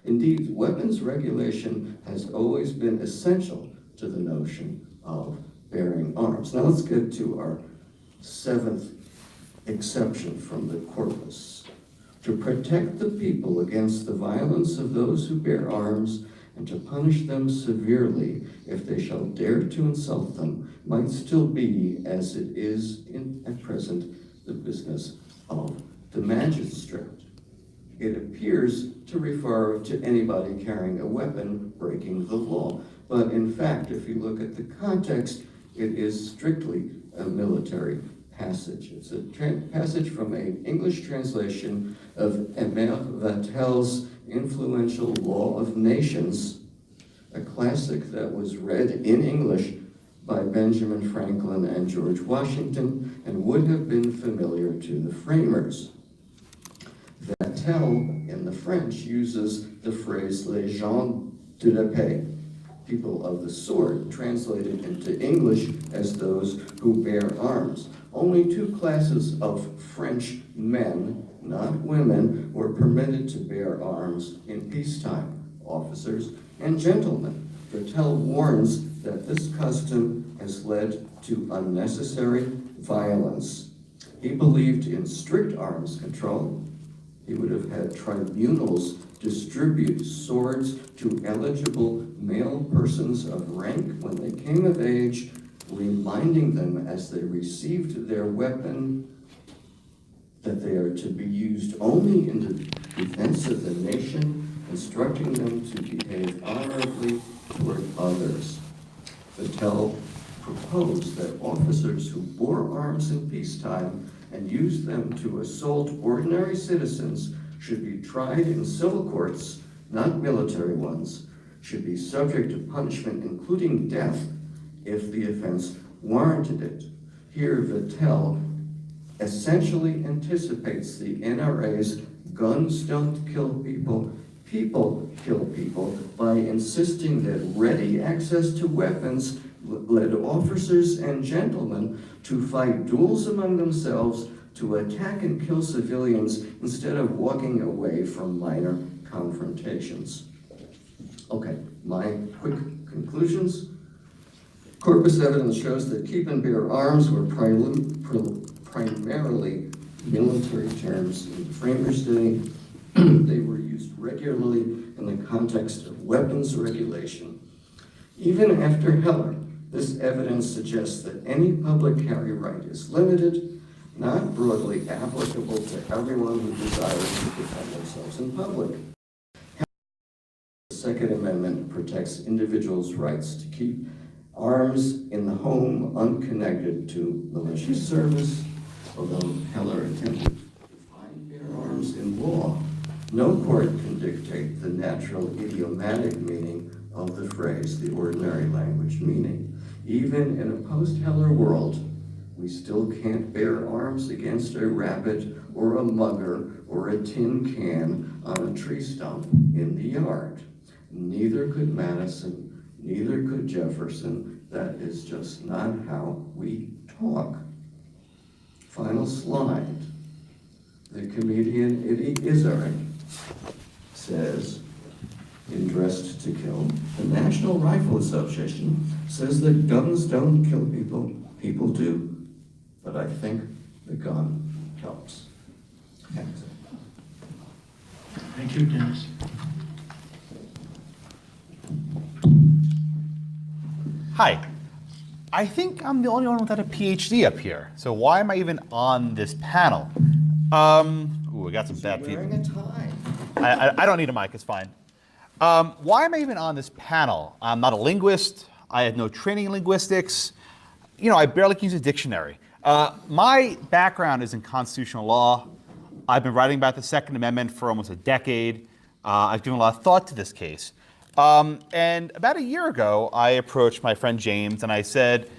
Indeed, weapons regulation has always been essential to the notion of bearing arms. Now let's get to our seventh exception from the corpus. To protect the people against the violence of those who bear arms and to punish them severely if they shall dare to insult them might still be, as it is at present, the business of the magistrate. It appears to refer to anybody carrying a weapon breaking the law. But in fact, if you look at the context, it is strictly a military passage. It's a passage from an English translation of Émile Vattel's influential Law of Nations, a classic that was read in English by Benjamin Franklin and George Washington and would have been familiar to the framers. Vattel, in the French, uses the phrase les gens de la paix, people of the sword, translated into English as those who bear arms. Only two classes of French men, not women, were permitted to bear arms in peacetime, officers and gentlemen. Vattel warns that this custom has led to unnecessary violence. He believed in strict arms control. He would have had tribunals distribute swords to eligible male persons of rank when they came of age, reminding them as they received their weapon that they are to be used only in the defense of the nation, instructing them to behave honorably toward others. Vattel proposed that officers who bore arms in peacetime and used them to assault ordinary citizens should be tried in civil courts, not military ones, should be subject to punishment, including death, if the offense warranted it. Here, Vattel essentially anticipates the NRA's guns don't kill people, people kill people, by insisting that ready access to weapons led officers and gentlemen to fight duels among themselves, to attack and kill civilians instead of walking away from minor confrontations. Okay, my quick conclusions. Corpus evidence shows that keep and bear arms were primarily military terms in the Framers' Day. They were used regularly in the context of weapons regulation. Even after Heller, this evidence suggests that any public carry right is limited, not broadly applicable to everyone who desires to defend themselves in public. The Second Amendment protects individuals' rights to keep arms in the home unconnected to malicious service, although Heller attempted to define bear arms in law. No court can dictate the natural idiomatic meaning of the phrase, the ordinary language meaning. Even in a post-Heller world, we still can't bear arms against a rabbit or a mugger or a tin can on a tree stump in the yard. Neither could Madison, neither could Jefferson. That is just not how we talk. Final slide. The comedian Eddie Izzard says, in Dressed to Kill, the National Rifle Association says that guns don't kill people, people do. But I think the gun helps. Thanks. Thank you, Dennis. Hi. I think I'm the only one without a PhD up here. So why am I even on this panel? Ooh, I got some bad people. Wearing a tie. I don't need a mic, it's fine. Why am I even on this panel? I'm not a linguist. I have no training in linguistics. You know, I barely can use a dictionary. My background is in constitutional law. I've been writing about the Second Amendment for almost a decade. I've given a lot of thought to this case. And about a year ago, I approached my friend James and I said,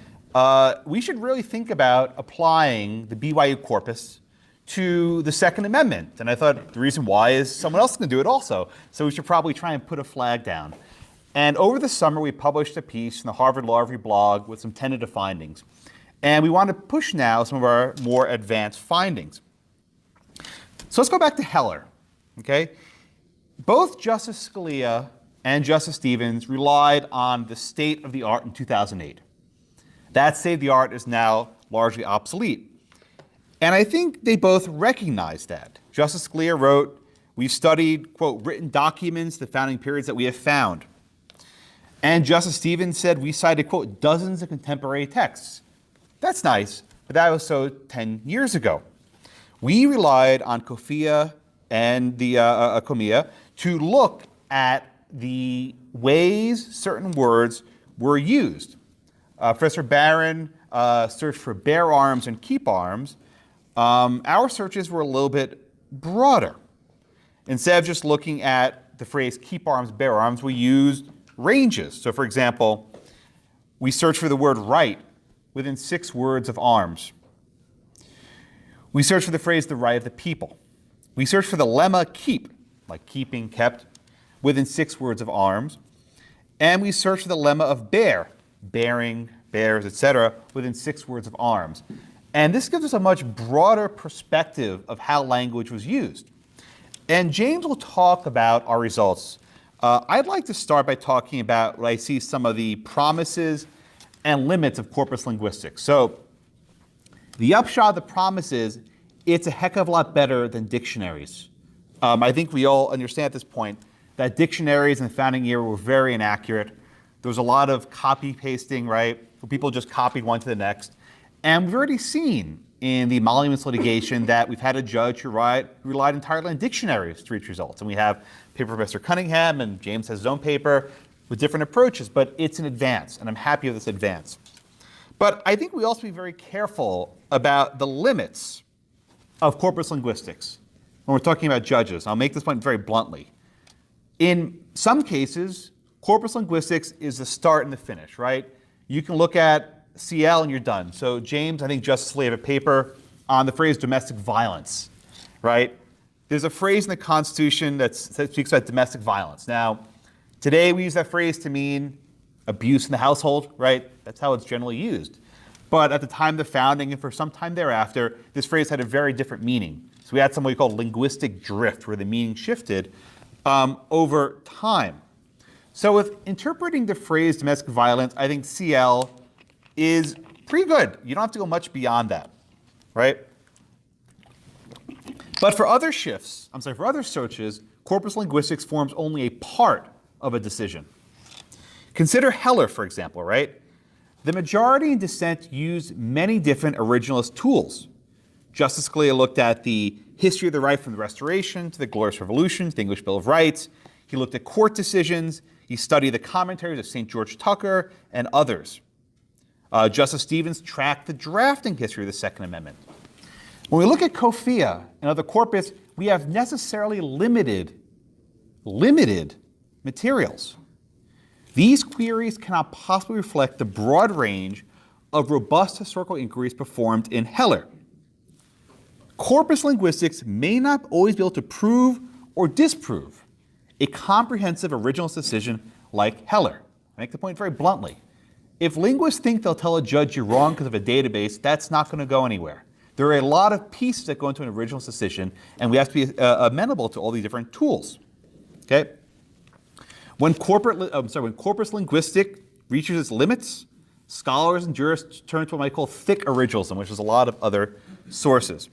we should really think about applying the BYU corpus to the Second Amendment. And I thought the reason why is someone else can do it also. So we should probably try and put a flag down. And over the summer, we published a piece in the Harvard Law Review blog with some tentative findings. And we want to push now some of our more advanced findings. So let's go back to Heller, okay? Both Justice Scalia and Justice Stevens relied on the state of the art in 2008. That state of the art is now largely obsolete. And I think they both recognize that. Justice Scalia wrote, "We've studied, quote, written documents, the founding periods that we have found." And Justice Stevens said, "We cited, quote, dozens of contemporary texts." That's nice, but that was so 10 years ago. We relied on Kofia and the Comia to look at the ways certain words were used. Professor Barron searched for bear arms and keep arms. Our searches were a little bit broader. Instead of just looking at the phrase keep arms, bear arms, we used ranges. So for example, we searched for the word right within 6 words of arms. We searched for the phrase the right of the people. We searched for the lemma keep, like keeping, kept, within 6 words of arms. And we searched for the lemma of bear, bearing, bears, etc., within 6 words of arms. And this gives us a much broader perspective of how language was used. And James will talk about our results. I'd like to start by talking about what I see some of the promises and limits of corpus linguistics. So the upshot of the promise is it's a heck of a lot better than dictionaries. I think we all understand at this point that dictionaries in the founding era were very inaccurate. There was a lot of copy pasting, right? People just copied one to the next. And we've already seen in the emoluments litigation that we've had a judge who relied entirely on dictionaries to reach results. And we have paper Professor Cunningham, and James has his own paper with different approaches, but it's an advance, and I'm happy with this advance. But I think we also be very careful about the limits of corpus linguistics when we're talking about judges. I'll make this point very bluntly. In some cases, corpus linguistics is the start and the finish, right? You can look at CL and you're done. So James, I think Justice Lee have a paper on the phrase domestic violence, right? There's a phrase in the Constitution that speaks about domestic violence. Now, today we use that phrase to mean abuse in the household, right? That's how it's generally used. But at the time of the founding and for some time thereafter, this phrase had a very different meaning. So we had something we call linguistic drift, where the meaning shifted over time. So with interpreting the phrase domestic violence, I think CL is pretty good. You don't have to go much beyond that, right? But for other for other searches, corpus linguistics forms only a part of a decision. Consider Heller, for example, right? The majority and dissent used many different originalist tools. Justice Scalia looked at the history of the right from the Restoration to the Glorious Revolution to the English Bill of Rights. He looked at court decisions. He studied the commentaries of St. George Tucker and others. Justice Stevens tracked the drafting history of the Second Amendment. When we look at Coffea and other corpus, we have necessarily limited materials. These queries cannot possibly reflect the broad range of robust historical inquiries performed in Heller. Corpus linguistics may not always be able to prove or disprove a comprehensive originalist decision like Heller. I make the point very bluntly. If linguists think they'll tell a judge you're wrong because of a database, that's not going to go anywhere. There are a lot of pieces that go into an originalist decision, and we have to be amenable to all these different tools. Okay? When corpus linguistic reaches its limits, scholars and jurists turn to what I call thick originalism, which is a lot of other sources.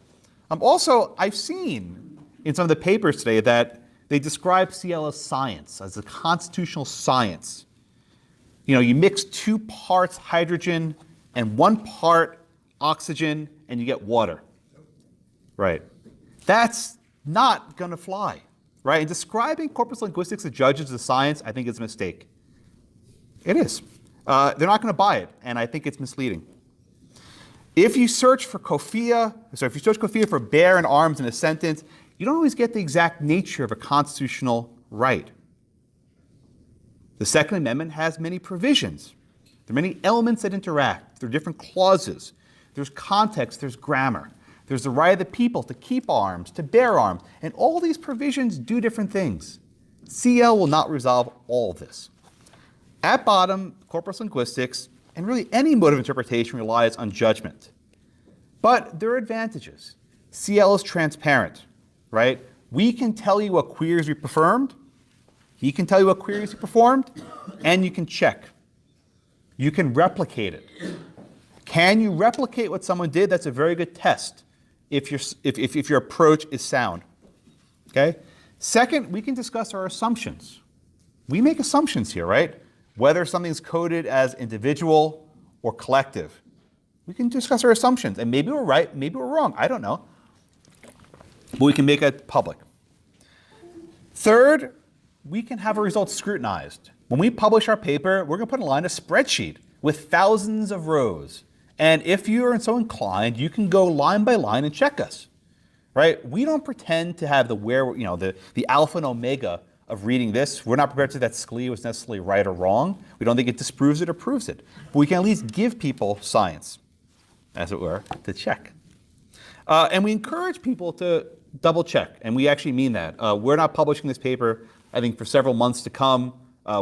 Also, I've seen in some of the papers today that they describe CL as science, as a constitutional science. You know, you mix 2 parts hydrogen and 1 part oxygen, and you get water. Right. That's not going to fly. Right? And describing corpus linguistics to judges as a science, I think is a mistake. It is. They're not going to buy it, and I think it's misleading. If you search Coffea for bear and arms in a sentence, you don't always get the exact nature of a constitutional right. The Second Amendment has many provisions. There are many elements that interact. There are different clauses. There's context, there's grammar. There's the right of the people to keep arms, to bear arms, and all these provisions do different things. CL will not resolve all of this. At bottom, corpus linguistics, and really any mode of interpretation relies on judgment. But there are advantages. CL is transparent, right? We can tell you what queries we performed, he can tell you what queries he performed, and you can check. You can replicate it. Can you replicate what someone did? That's a very good test if your approach is sound. Okay? Second, we can discuss our assumptions. We make assumptions here, right? Whether something's coded as individual or collective. We can discuss our assumptions, and maybe we're right, maybe we're wrong, I don't know. But we can make it public. Third, we can have our results scrutinized. When we publish our paper, we're going to put online a spreadsheet with thousands of rows. And if you're so inclined, you can go line by line and check us, right? We don't pretend to have the alpha and omega of reading this. We're not prepared to say that Scalia was necessarily right or wrong. We don't think it disproves it or proves it. But we can at least give people science, as it were, to check. And we encourage people to double check, and we actually mean that. We're not publishing this paper, I think, for several months to come.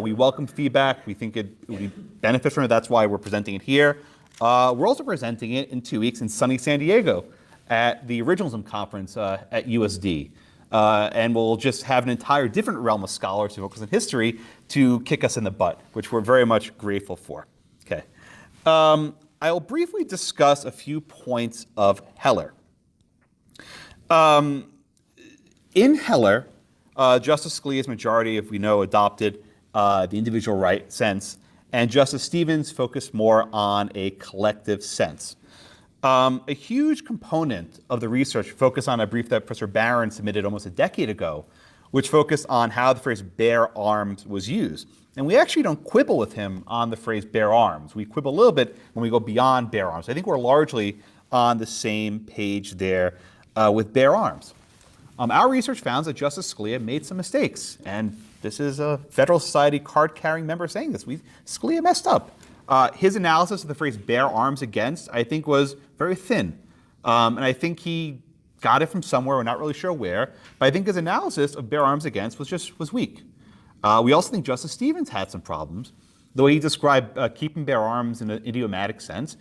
We welcome feedback. We think it would benefit from it. That's why we're presenting it here. We're also presenting it in 2 weeks in sunny San Diego at the Originalism Conference at USD. And we'll just have an entire different realm of scholars who focus on history to kick us in the butt, which we're very much grateful for. Okay. I'll briefly discuss a few points of Heller. In Heller, Justice Scalia's majority, if we know, adopted the individual right sense, and Justice Stevens focused more on a collective sense. A huge component of the research focused on a brief that Professor Barron submitted almost a decade ago, which focused on how the phrase bare arms was used. And we actually don't quibble with him on the phrase bare arms. We quibble a little bit when we go beyond bare arms. I think we're largely on the same page there with bare arms. Our research found that Justice Scalia made some mistakes, and this is a Federal Society card-carrying member saying this. Scalia messed up. His analysis of the phrase bare arms against, I think, was very thin. And I think he got it from somewhere, we're not really sure where, but I think his analysis of bare arms against was weak. We also think Justice Stevens had some problems. The way he described keeping bare arms in an idiomatic sense,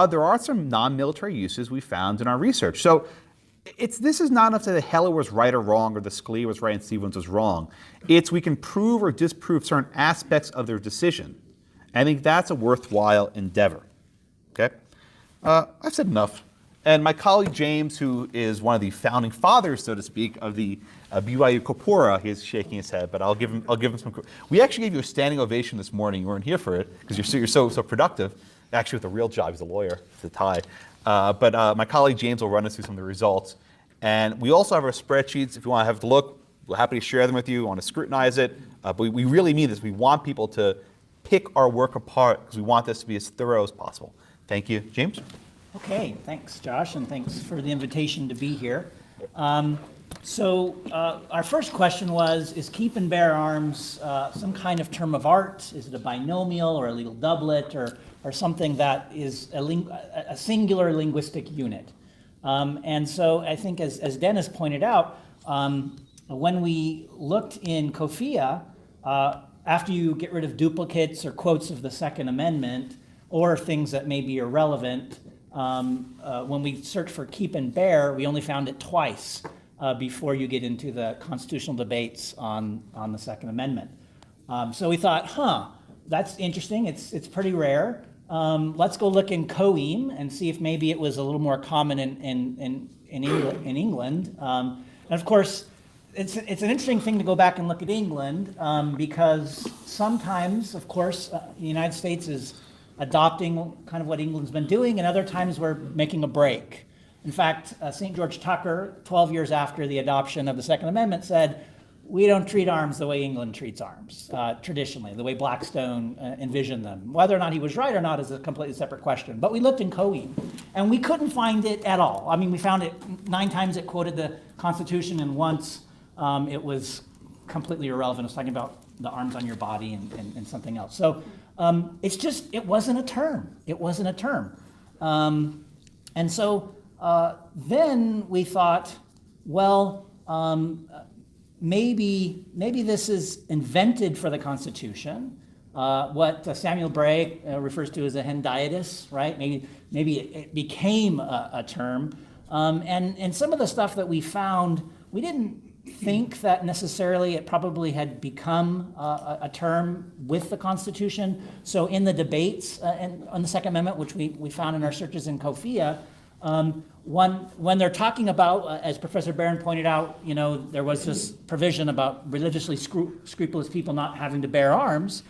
there are some non-military uses we found in our research. So this is not enough to say that Heller was right or wrong, or the Scalia was right and Stevens was wrong. It's we can prove or disprove certain aspects of their decision. I think that's a worthwhile endeavor. Okay, I've said enough. And my colleague James, who is one of the founding fathers, so to speak, of the BYU Corpora, he's shaking his head, but I'll give him some. We actually gave you a standing ovation this morning. You weren't here for it because you're so productive. Actually, with a real job, he's a lawyer. It's a tie. But my colleague James will run us through some of the results. And we also have our spreadsheets. If you want to have a look, we're happy to share them with you. We want to scrutinize it. But we really mean this. We want people to pick our work apart because we want this to be as thorough as possible. Thank you. James? Okay, thanks, Josh, and thanks for the invitation to be here. Our first question was, is keep and bear arms some kind of term of art? Is it a binomial or a legal doublet or something that is a singular linguistic unit? And so I think as Dennis pointed out, when we looked in COFIA, after you get rid of duplicates or quotes of the Second Amendment or things that may be irrelevant, when we search for keep and bear, we only found it twice before you get into the constitutional debates on the Second Amendment. So we thought, that's interesting. It's pretty rare. Let's go look in COEAM and see if maybe it was a little more common in England. And of course, it's an interesting thing to go back and look at England because sometimes, of course, the United States is adopting kind of what England's been doing, and other times we're making a break. In fact, St. George Tucker, 12 years after the adoption of the Second Amendment, said, we don't treat arms the way England treats arms, traditionally, the way Blackstone envisioned them. Whether or not he was right or not is a completely separate question. But we looked in COEAM, and we couldn't find it at all. I mean, we found it 9 times it quoted the Constitution, and once it was completely irrelevant. It was talking about the arms on your body and something else. So it's just, it wasn't a term. It wasn't a term. And so then we thought, well, maybe this is invented for the Constitution, what Samuel Bray refers to as a hendiadys, right? Maybe it became a term. And some of the stuff that we found, we didn't think that necessarily it probably had become a term with the Constitution. So in the debates on the Second Amendment, which we found in our searches in COFIA, when they're talking about, as Professor Barron pointed out, there was this provision about religiously scrupulous people not having to bear arms.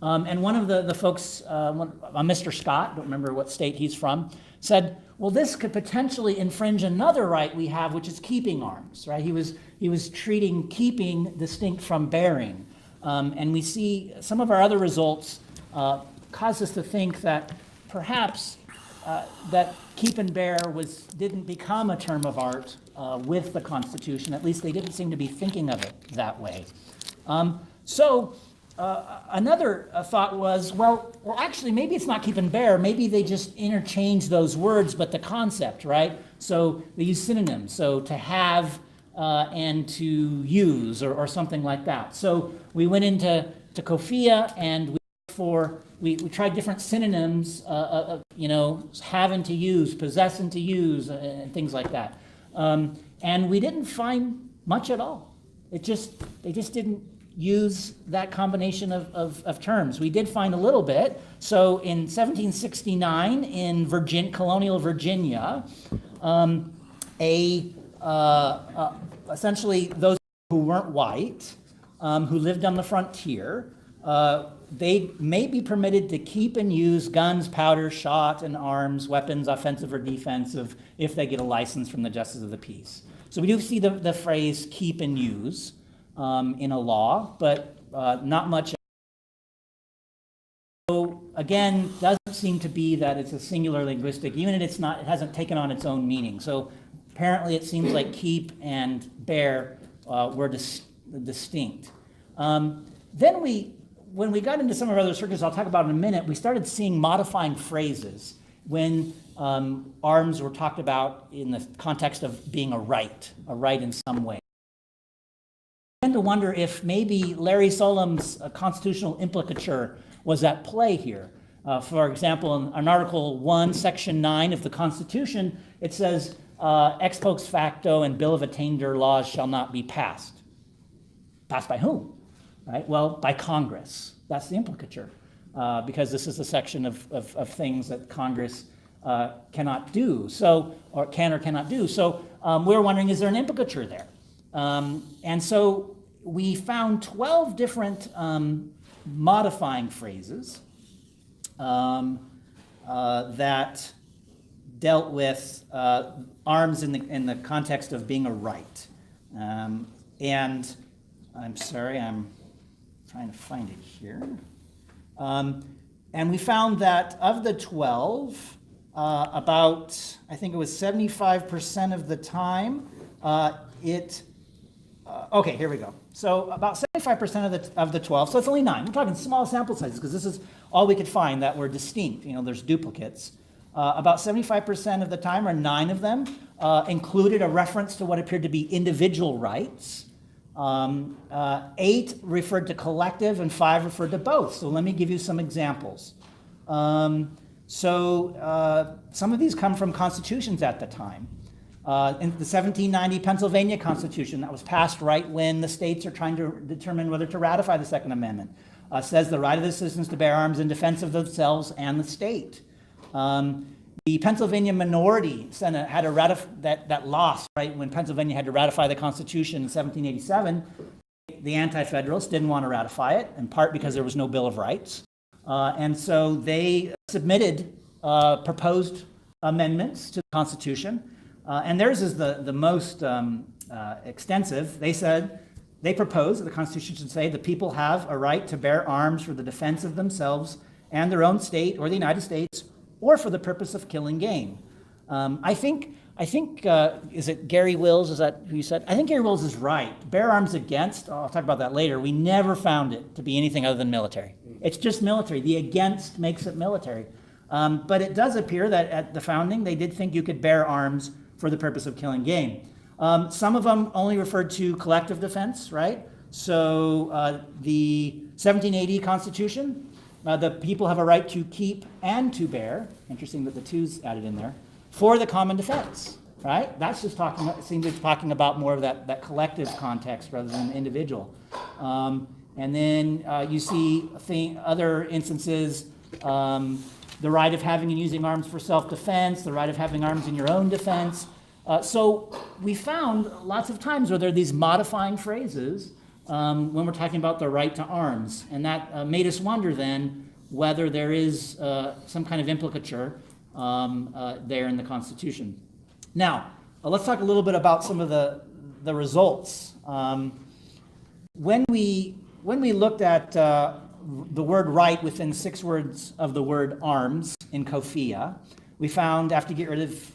And one of the folks, Mr. Scott, don't remember what state he's from, said, well, this could potentially infringe another right we have, which is keeping arms, right? He was treating keeping distinct from bearing. And we see some of our other results cause us to think that perhaps that keep and bear didn't become a term of art with the Constitution. At least they didn't seem to be thinking of it that way. Another thought was, well, actually, maybe it's not keep and bear. Maybe they just interchange those words, but the concept, right? So they use synonyms. So to have and to use, or something like that. So we went into COFIA and we tried different synonyms, have and to use, possess and to use, and things like that. And we didn't find much at all. They just didn't use that combination of terms. We did find a little bit. So in 1769 in colonial Virginia, essentially those who weren't white, who lived on the frontier, they may be permitted to keep and use guns, powder, shot, and arms, weapons, offensive or defensive, if they get a license from the justice of the peace. So we do see the phrase keep and use in a law, but not much. So again, doesn't seem to be that it's a singular linguistic unit. It's not. It hasn't taken on its own meaning. So apparently, it seems like keep and bear were distinct. Then when we got into some of our other circles, I'll talk about in a minute, we started seeing modifying phrases when arms were talked about in the context of being a right in some way. I tend to wonder if maybe Larry Solom's constitutional implicature was at play here. For example, in Article 1, Section 9 of the Constitution, it says, ex post facto and bill of attainder laws shall not be passed. Passed by whom? Right? Well, by Congress. That's the implicature, because this is a section of things that Congress cannot do, or cannot do. So we were wondering, is there an implicature there? And so we found 12 different modifying phrases that dealt with arms in the context of being a right. And I'm sorry, I'm trying to find it here. And we found that of the 12, about, I think it was 75% of the time, okay, here we go. So about 75% of the 12, so it's only 9. We're talking small sample sizes because this is all we could find that were distinct. There's duplicates. About 75% of the time, or 9 of them, included a reference to what appeared to be individual rights. 8 referred to collective, and 5 referred to both. So let me give you some examples. Some of these come from constitutions at the time. In the 1790 Pennsylvania Constitution that was passed right when the states are trying to determine whether to ratify the Second Amendment, says the right of the citizens to bear arms in defense of themselves and the state. The Pennsylvania Minority Senate had that lost, right, when Pennsylvania had to ratify the Constitution in 1787. The Anti-Federalists didn't want to ratify it, in part because there was no Bill of Rights. And so they submitted proposed amendments to the Constitution. And theirs is the most extensive. They proposed that the Constitution should say the people have a right to bear arms for the defense of themselves and their own state or the United States, or for the purpose of killing game. I think, is it Gary Wills, is that who you said? I think Gary Wills is right. Bear arms against, I'll talk about that later, we never found it to be anything other than military. It's just military. The against makes it military. But it does appear that at the founding, they did think you could bear arms for the purpose of killing game. Some of them only referred to collective defense, right? So the 1780 Constitution, the people have a right to keep and to bear, interesting that the two's added in there, for the common defense, right? That's just seems to be talking about more of that collective context rather than individual. And then you see other instances, the right of having and using arms for self-defense, the right of having arms in your own defense. So we found lots of times where there are these modifying phrases when we're talking about the right to arms. And that made us wonder then whether there is some kind of implicature there in the Constitution. Now, let's talk a little bit about some of the results. When we looked at the word right within 6 words of the word arms in COFIA, we found after you get rid of,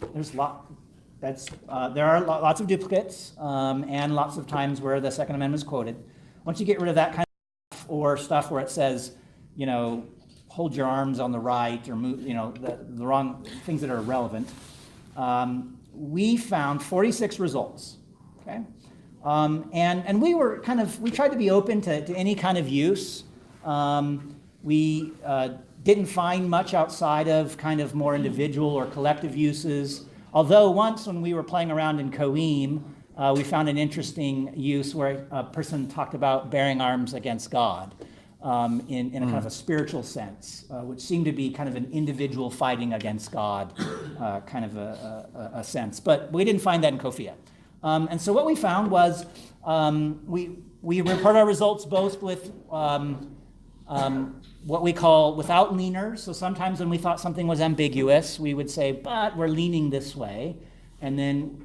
there are lots of duplicates and lots of times where the Second Amendment is quoted. Once you get rid of that kind of stuff, or stuff where it says, hold your arms on the right, or move, the wrong things that are irrelevant, we found 46 results. Okay, and we tried to be open to any kind of use. We didn't find much outside of kind of more individual or collective uses. Although once when we were playing around in Coeam, we found an interesting use where a person talked about bearing arms against God in a kind of a spiritual sense, which seemed to be kind of an individual fighting against God kind of a sense. But we didn't find that in COFIA. And so what we found was we report our results both with what we call without leaners. So sometimes when we thought something was ambiguous, we would say, but we're leaning this way. And then,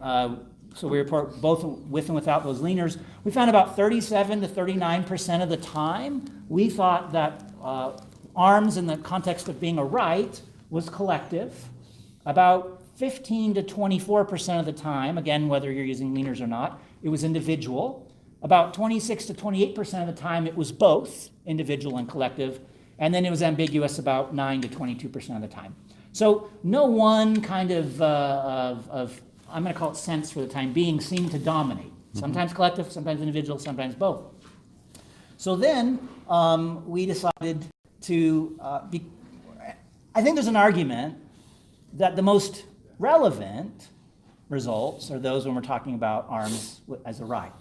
so we report both with and without those leaners. We found about 37 to 39% of the time, we thought that arms in the context of being a right was collective. About 15 to 24% of the time, again, whether you're using leaners or not, it was individual. About 26 to 28% of the time, it was both individual and collective. And then it was ambiguous about 9 to 22% of the time. So no one kind of I'm going to call it sense for the time being, seemed to dominate. Sometimes collective, sometimes individual, sometimes both. So then we decided to, I think there's an argument that the most relevant results are those when we're talking about arms as a right.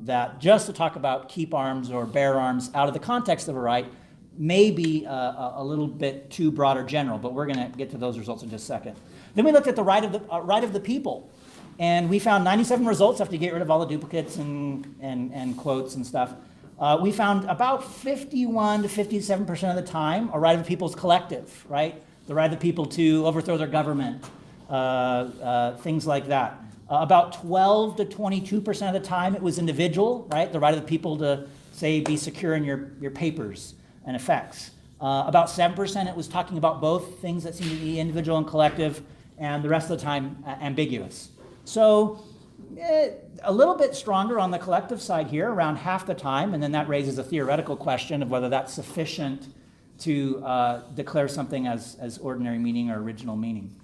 That just to talk about keep arms or bear arms out of the context of a right may be a little bit too broad or general, but we're going to get to those results in just a second. Then we looked at the right of the people, and we found 97 results after you get rid of all the duplicates and quotes and stuff. We found about 51 to 57% of the time a right of the people is collective, right? The right of the people to overthrow their government, things like that. About 12 to 22% of the time it was individual, right? The right of the people to, say, be secure in your papers and effects. About 7% it was talking about both things that seem to be individual and collective, and the rest of the time ambiguous. So a little bit stronger on the collective side here, around half the time, and then that raises a theoretical question of whether that's sufficient to declare something as ordinary meaning or original meaning.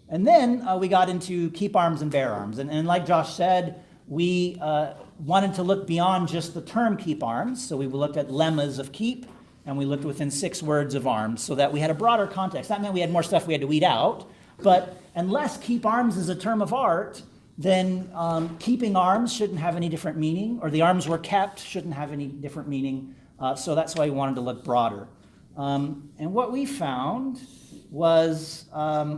And then we got into keep arms and bear arms. And like Josh said, we wanted to look beyond just the term keep arms. So we looked at lemmas of keep, and we looked within 6 words of arms so that we had a broader context. That meant we had more stuff we had to weed out. But unless keep arms is a term of art, then keeping arms shouldn't have any different meaning, or the arms were kept shouldn't have any different meaning. So that's why we wanted to look broader. And what we found was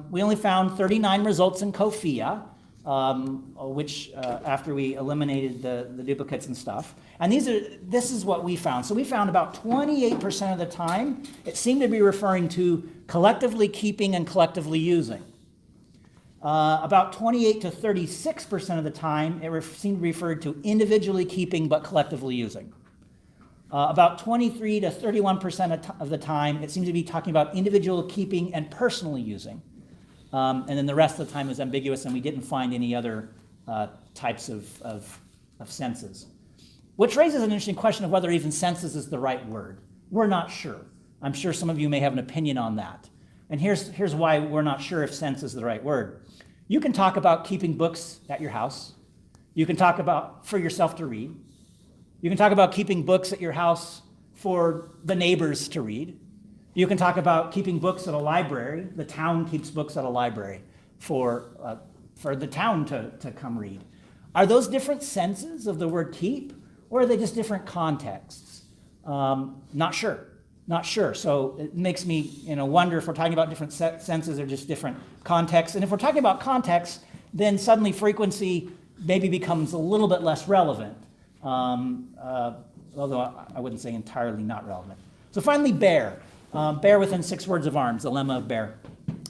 we only found 39 results in COFIA, which after we eliminated the duplicates and stuff. And this is what we found. So we found about 28% of the time it seemed to be referring to collectively keeping and collectively using. About 28 to 36% of the time it seemed to be referred to individually keeping but collectively using. About 23 to 31% of the time, it seems to be talking about individual keeping and personally using. And then the rest of the time is ambiguous, and we didn't find any other types of senses. Which raises an interesting question of whether even senses is the right word. We're not sure. I'm sure some of you may have an opinion on that. And here's why we're not sure if sense is the right word. You can talk about keeping books at your house. You can talk about for yourself to read. You can talk about keeping books at your house for the neighbors to read. You can talk about keeping books at a library. The town keeps books at a library for the town to come read. Are those different senses of the word keep, or are they just different contexts? Not sure. So it makes me wonder if we're talking about different senses or just different contexts. And if we're talking about context, then suddenly frequency maybe becomes a little bit less relevant. Although I wouldn't say entirely not relevant. So finally, bear. Bear within 6 words of arms, the lemma of bear.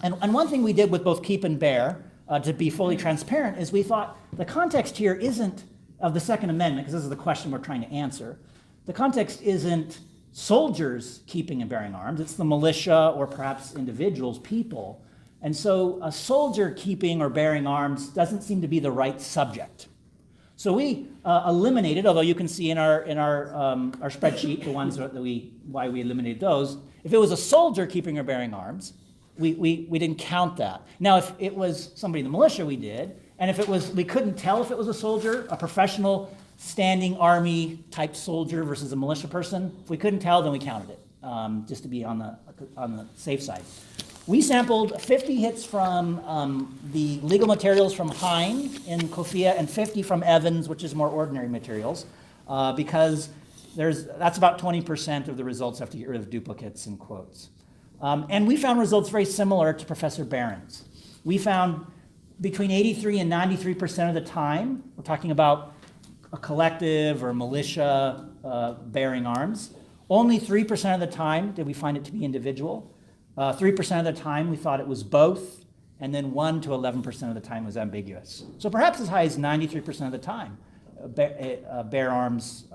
And one thing we did with both keep and bear, to be fully transparent, is we thought the context here isn't of the Second Amendment, because this is the question we're trying to answer. The context isn't soldiers keeping and bearing arms. It's the militia or perhaps individuals, people. And so a soldier keeping or bearing arms doesn't seem to be the right subject. So we eliminated, although you can see in our spreadsheet the ones why we eliminated those. If it was a soldier keeping or bearing arms, we didn't count that. Now, if it was somebody in the militia, we did, and if it was, we couldn't tell if it was a soldier, a professional standing army type soldier versus a militia person. If we couldn't tell, then we counted it, just to be on the safe side. We sampled 50 hits from the legal materials from Hine in COFIA and 50 from Evans, which is more ordinary materials, because that's about 20% of the results have to get rid of duplicates and quotes. And we found results very similar to Professor Barron's. We found between 83 and 93% of the time, we're talking about a collective or militia bearing arms. Only 3% of the time did we find it to be individual. 3% of the time we thought it was both, and then 1 to 11% of the time was ambiguous. So perhaps as high as 93% of the time, bear arms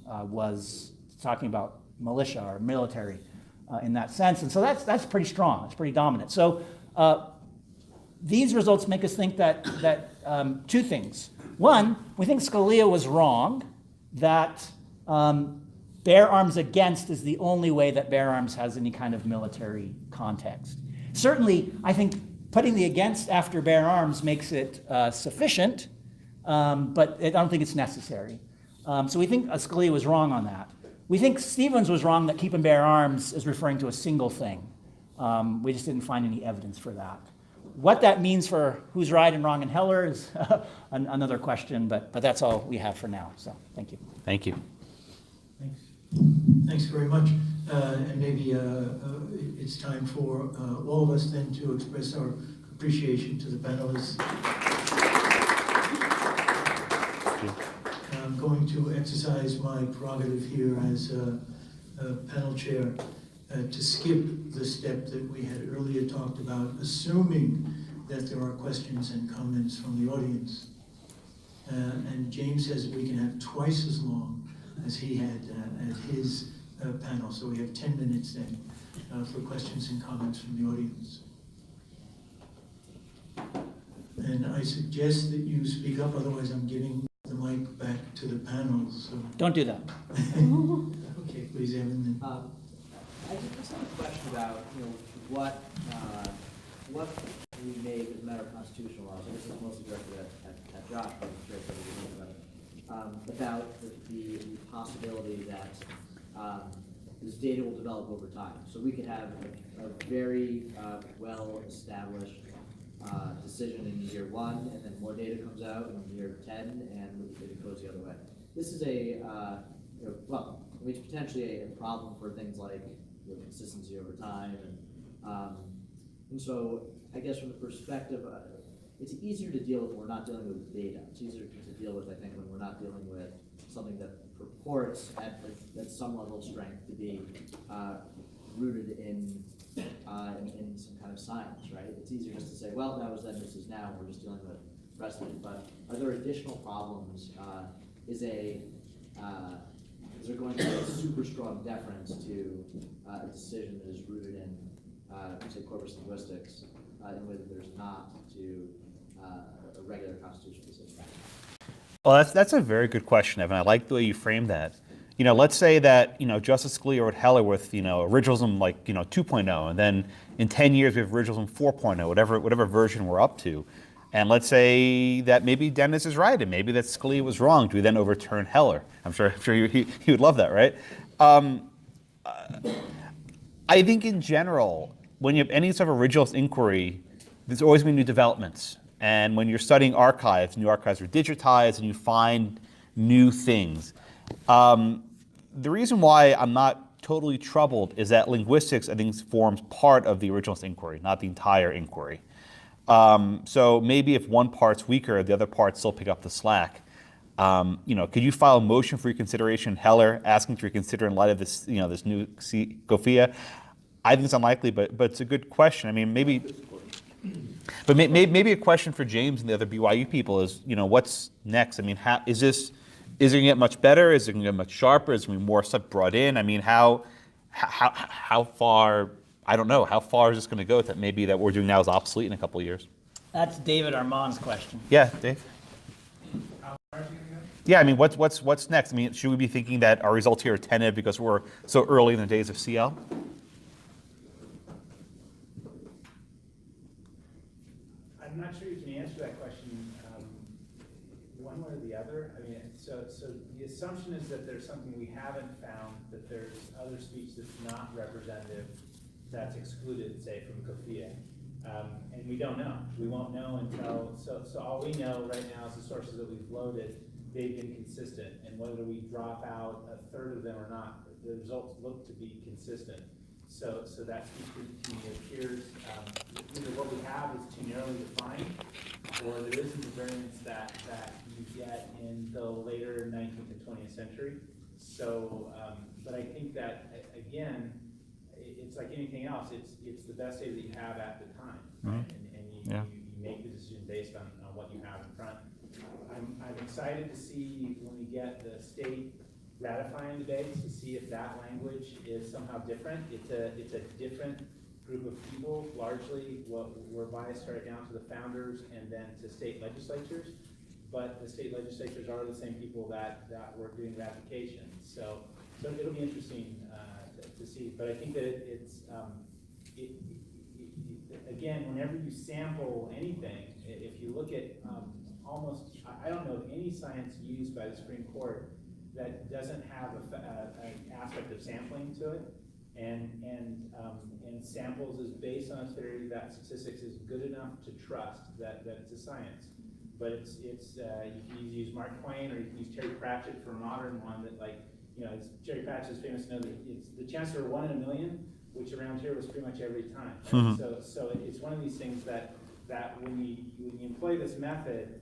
was talking about militia or military in that sense. And so that's pretty strong, it's pretty dominant. So these results make us think that two things. One, we think Scalia was wrong, that bear arms against is the only way that bear arms has any kind of military context. Certainly, I think putting the against after bear arms makes it sufficient, but I don't think it's necessary. So we think Scalia was wrong on that. We think Stevens was wrong that keep and bear arms is referring to a single thing. We just didn't find any evidence for that. What that means for who's right and wrong in Heller is another question, but that's all we have for now. So thank you. Thank you. Thanks. Thanks very much. And maybe it's time for all of us then to express our appreciation to the panelists. I'm going to exercise my prerogative here as panel chair to skip the step that we had earlier talked about, assuming that there are questions and comments from the audience. And James says we can have twice as long as he had at his panel. So we have 10 minutes then for questions and comments from the audience. And I suggest that you speak up, otherwise I'm giving the mic back to the panel. So. Don't do that. Okay, please, Evan. I just have a question about, what we make as a matter of constitutional laws. I guess it's mostly directed at Josh, but I'm sure it's about the possibility that this data will develop over time. So we could have a very well-established decision in year 1, and then more data comes out in year 10, and it goes the other way. This is it's potentially a problem for things like consistency over time, and so I guess from the perspective, it's easier to deal with when we're not dealing with data. It's easier to deal with, I think, when we're not dealing with something that purports at some level of strength to be rooted in some kind of science, right? It's easier just to say, well, that was then, this is now, and we're just dealing with precedent. But are there additional problems? Is there going to be a super strong deference to a decision that is rooted in, say, corpus linguistics, in a way that there's not to a regular constitutional decision? Well, that's a very good question, Evan. I like the way you framed that. Let's say that, Justice Scalia wrote Heller with, originalism like, 2.0, and then in 10 years we have originalism 4.0, whatever version we're up to. And let's say that maybe Dennis is right, and maybe that Scalia was wrong. Do we then overturn Heller? I'm sure he would love that, right? I think in general, when you have any sort of originalist inquiry, there's always been new developments. And when you're studying archives, new archives are digitized, and you find new things. The reason why I'm not totally troubled is that linguistics, I think, forms part of the originalist inquiry, not the entire inquiry. So maybe if one part's weaker, the other parts still pick up the slack. Could you file a motion for reconsideration, Heller, asking to reconsider in light of this, this new COFIA? I think it's unlikely, but it's a good question. I mean, maybe a question for James and the other BYU people is, what's next? I mean, is it going to get much better? Is it going to get much sharper? Is there going to be more stuff brought in? I mean, how far? I don't know. How far is this going to go that maybe that we're doing now is obsolete in a couple of years? That's David Armand's question. Yeah, Dave. Yeah, I mean, what's next? I mean, should we be thinking that our results here are tentative because we're so early in the days of CL? I'm not sure you can answer that question one way or the other. I mean, so the assumption is that there's something we haven't found, that there's other speech that's not representative, that's excluded, say, from COFIA. And we don't know. We won't know until, so all we know right now is the sources that we've loaded, they've been consistent. And whether we drop out a third of them or not, the results look to be consistent. So that speech to me appears, either what we have is too narrowly defined, or there isn't the variance that you get in the later 19th and 20th century. So, but I think that, again, it's like anything else, it's the best data that you have at the time, right? And you, Yeah. you make the decision based on what you have in front. I'm excited to see when we get the state ratifying the debates, to see if that language is somehow different. It's a different group of people, largely we're biased right now to the founders and then to state legislatures. But the state legislatures are the same people that were doing ratification. So it'll be interesting to see. But I think that again, whenever you sample anything, if you look at almost, I don't know of any science used by the Supreme Court that doesn't have an aspect of sampling to it. And samples is based on a theory that statistics is good enough to trust that it's a science. But it's you can use Mark Twain, or you can use Terry Pratchett for a modern one that, like, you know, Terry Pratchett is famous to know that it's the chances are 1 in a million, which around here was pretty much every time. Right? So it's one of these things that when you employ this method,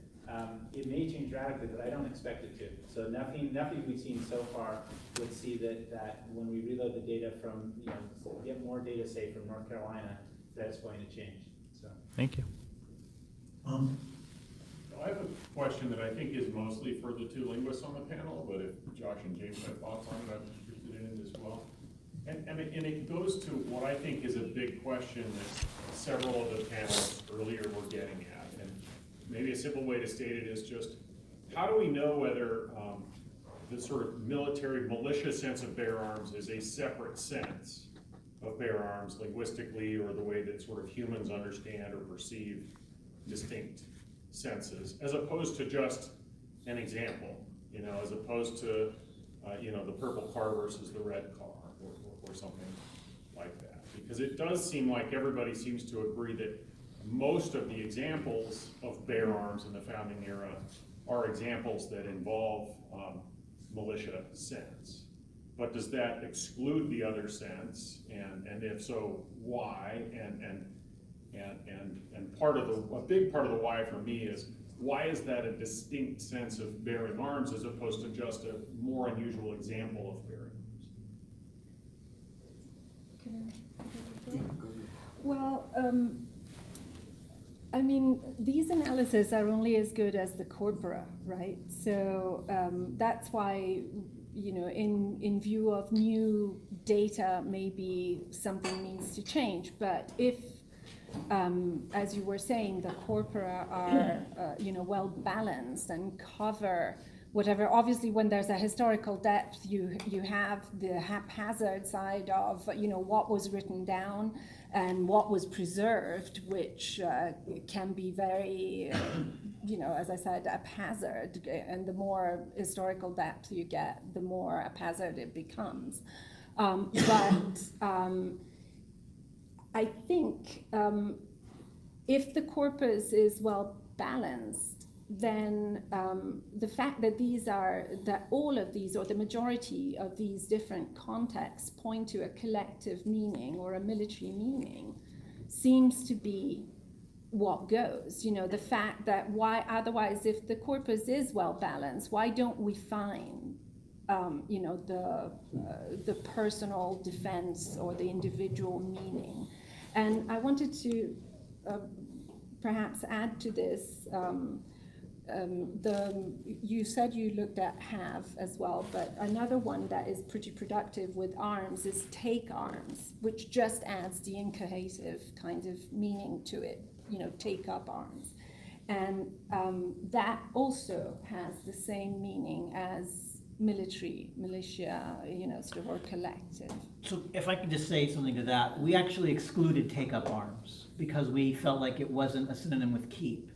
it may change radically, but I don't expect it to. So nothing we've seen so far would see that when we reload the data from, you know, get more data, say, from North Carolina, that it's going to change. So Thank you. I have a question that I think is mostly for the two linguists on the panel, but if Josh and James have thoughts on it, I'm interested in it as well. And it goes to what I think is a big question that several of the panelists earlier were getting at. And maybe a simple way to state it is just, how do we know whether the sort of military militia sense of bear arms is a separate sense of bear arms linguistically, or the way that sort of humans understand or perceive distinct senses, as opposed to just an example, you know, as opposed to, you know, the purple car versus the red car, or something like that. Because it does seem like everybody seems to agree that most of the examples of bear arms in the founding era are examples that involve militia sense. But does that exclude the other sense? And if so, why? And part of a big part of the why for me is, why is that a distinct sense of bearing arms as opposed to just a more unusual example of bearing arms? Well, I mean, these analyses are only as good as the corpora, right? So that's why, you know, in view of new data, maybe something needs to change. But if, as you were saying, the corpora are, you know, well balanced and cover whatever. Obviously, when there's a historical depth, you have the haphazard side of, you know, what was written down and what was preserved, which can be very, you know, as I said, haphazard. And the more historical depth you get, the more haphazard it becomes. I think if the corpus is well balanced, then the fact that all of these, or the majority of these different contexts, point to a collective meaning or a military meaning seems to be what goes. You know, the fact that why otherwise, if the corpus is well balanced, why don't we find you know, the personal defense or the individual meaning? And I wanted to perhaps add to this. You said you looked at have as well, but another one that is pretty productive with arms is take arms, which just adds the incohative kind of meaning to it, you know, take up arms. And that also has the same meaning as military, militia, you know, sort of, or collective. So if I could just say something to that, we actually excluded take up arms because we felt like it wasn't a synonym with keep.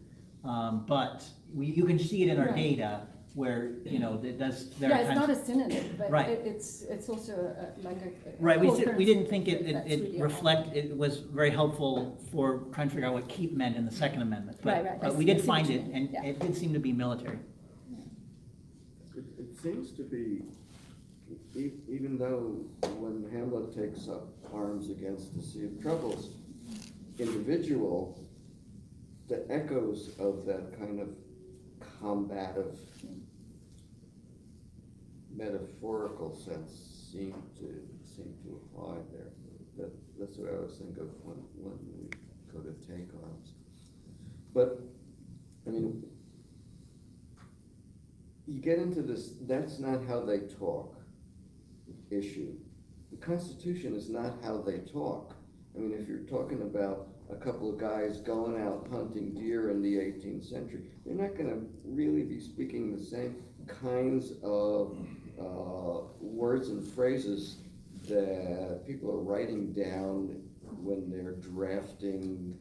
But you can see it in our Right. data where, you know, it does. Yeah, it's not a synonym, but Right. it's also like a Right, co-occurrence we didn't think that's really it was very helpful for trying to figure out what keep meant in the Second Amendment. But, Right. but we I did see find what you it, mean. and Yeah. it did seem to be military. It seems to be, even though when Hamlet takes up arms against the Sea of Troubles, individual, the echoes of that kind of combative metaphorical sense seem to apply there. That's what I always think of when we go to take arms. But I mean, you get into this, that's not how they talk issue. The Constitution is not how they talk. I mean, if you're talking about a couple of guys going out hunting deer in the 18th century, they're not going to really be speaking the same kinds of words and phrases that people are writing down when they're drafting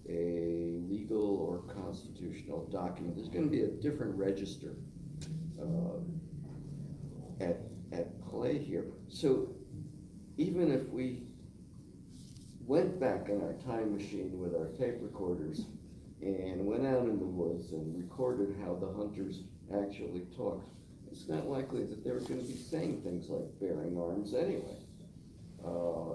a legal or constitutional document. There's going to be a different register at play here. So even if we went back in our time machine with our tape recorders and went out in the woods and recorded how the hunters actually talked, it's not likely that they were going to be saying things like bearing arms anyway.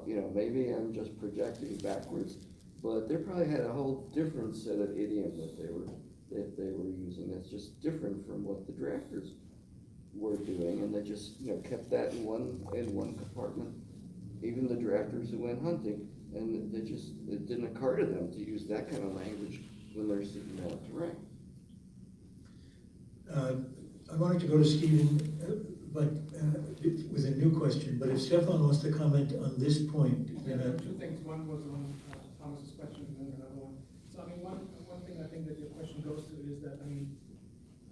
You know, maybe I'm just projecting backwards, but they probably had a whole different set of idiom that they were using that's just different from what the drafters were doing, and they just, you know, kept that in one compartment. Even the drafters who went hunting, and it didn't occur to them to use that kind of language when they're sitting out to write. I wanted to go to Stephen, but with a new question. But if Stefan wants to comment on this point, two things. One was on Thomas's question, and then another one. So I mean, one thing I think that your question goes to is that, I mean,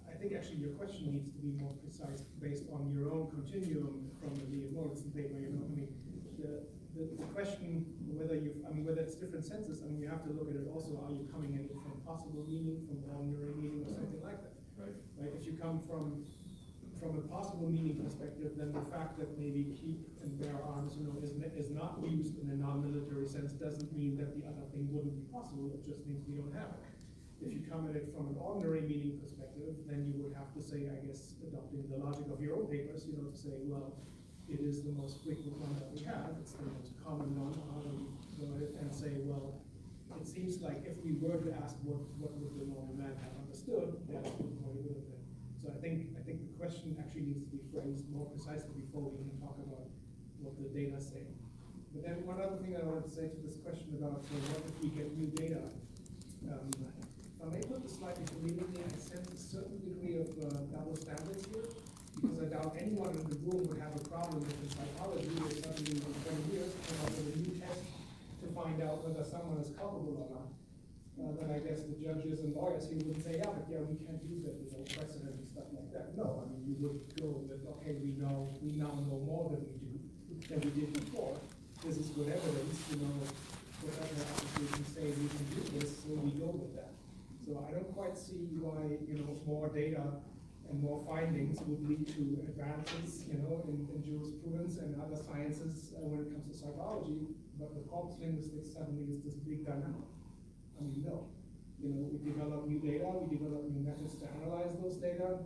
I think actually your question needs to be more precise based on your own continuum from the Morrison paper. You know, I mean, the question whether it's different senses. I mean, you have to look at it also. Are you coming in from possible meaning, from ordinary meaning, or something like that? Right. If you come from a possible meaning perspective, then the fact that maybe keep and bear arms, you know, is not used in a non-military sense doesn't mean that the other thing wouldn't be possible. It just means we don't have it. If you come at it from an ordinary meaning perspective, then you would have to say, I guess, adopting the logic of your own papers, you know, to say, well, it is the most frequent one that we have. It's the most common one. And say, well, it seems like if we were to ask what would the normal man have understood, that's what it would have been. So I think the question actually needs to be phrased more precisely before we can talk about what the data say. But then one other thing I wanted to say to this question about what if we get new data. If I may put this slightly believingly, I sense a certain degree of double standards here, because I doubt anyone in the room would have a problem with in psychology or suddenly in 20 years come up with a new test to find out whether someone is culpable or not. Then I guess the judges and lawyers here would say, yeah, but yeah, we can't use that, there's no precedent and stuff like that. No, I mean, you would go with, okay, we now know more than we did before. This is good evidence, you know, whatever applications say we can do this, so we go with that. So I don't quite see why, you know, more data and more findings would lead to advances, you know, in jurisprudence and other sciences when it comes to psychology, but the corpus linguistics suddenly is this big dilemma. I mean, no. You know, we develop new data, we develop new methods to analyze those data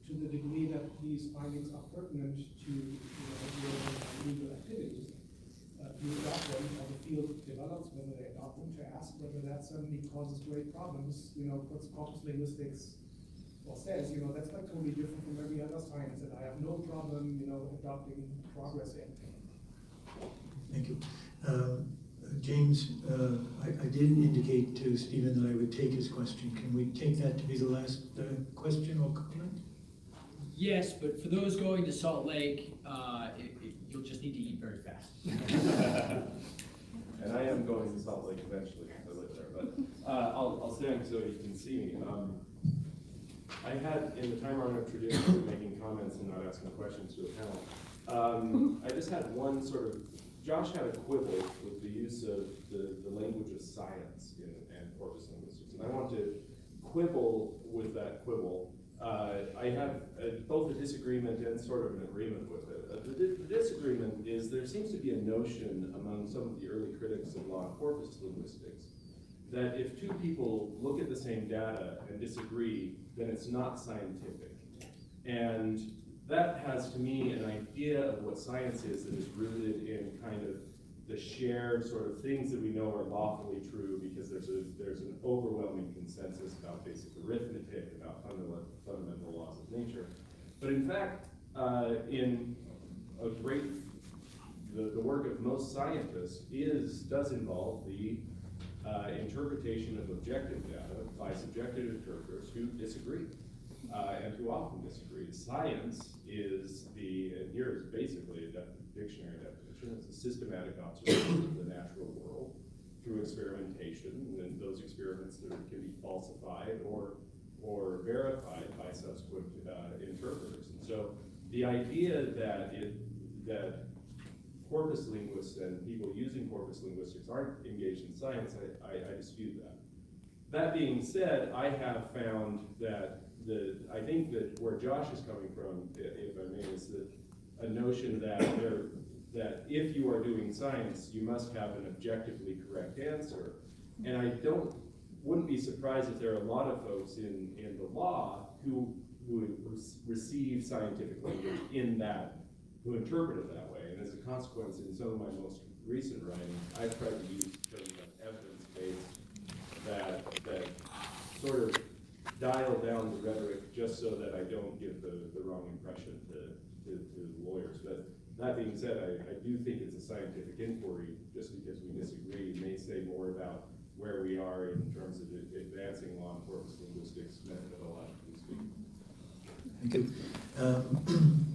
to the degree that these findings are pertinent to, you know, your legal activities. You adopt them, or the field develops whether they adopt them, to ask whether that suddenly causes great problems, you know, puts corpus linguistics, or says, you know, that's not totally different from every other science, and I have no problem, you know, adopting progress in. Thank you. James, I did indicate to Stephen that I would take his question. Can we take that to be the last question or comment? Yes, but for those going to Salt Lake, you'll just need to eat very fast. And I am going to Salt Lake eventually because I live there, but I'll stand so you can see me. I had, in the time-honored tradition of making comments and not asking questions to a panel, I just had one sort of, Josh had a quibble with the use of the language of science and corpus linguistics, and I want to quibble with that quibble. I have both a disagreement and sort of an agreement with it. The disagreement is there seems to be a notion among some of the early critics of law and corpus linguistics that if two people look at the same data and disagree, then it's not scientific. And that has, to me, an idea of what science is that is rooted in kind of the shared sort of things that we know are lawfully true because there's an overwhelming consensus about basic arithmetic, about fundamental laws of nature. But in fact, in a great, the work of most scientists does involve the interpretation of objective data by subjective interpreters who disagree, and who often disagree. Science is and here is basically a dictionary definition, it's a systematic observation of the natural world through experimentation, and those experiments that can be falsified or verified by subsequent interpreters. And so the idea that corpus linguists and people using corpus linguistics aren't engaged in science, I dispute that. That being said, I have found that I think that where Josh is coming from, if I may, is a notion that if you are doing science, you must have an objectively correct answer. And I wouldn't be surprised if there are a lot of folks in the law who receive scientific language who interpret it that way. And as a consequence, in some of my most recent writing, I've tried to use terms of evidence-based that sort of dial down the rhetoric just so that I don't give the wrong impression to lawyers. But that being said, I do think it's a scientific inquiry. Just because we disagree, it may say more about where we are in terms of advancing law and corpus linguistics methodologically speaking. Thank you.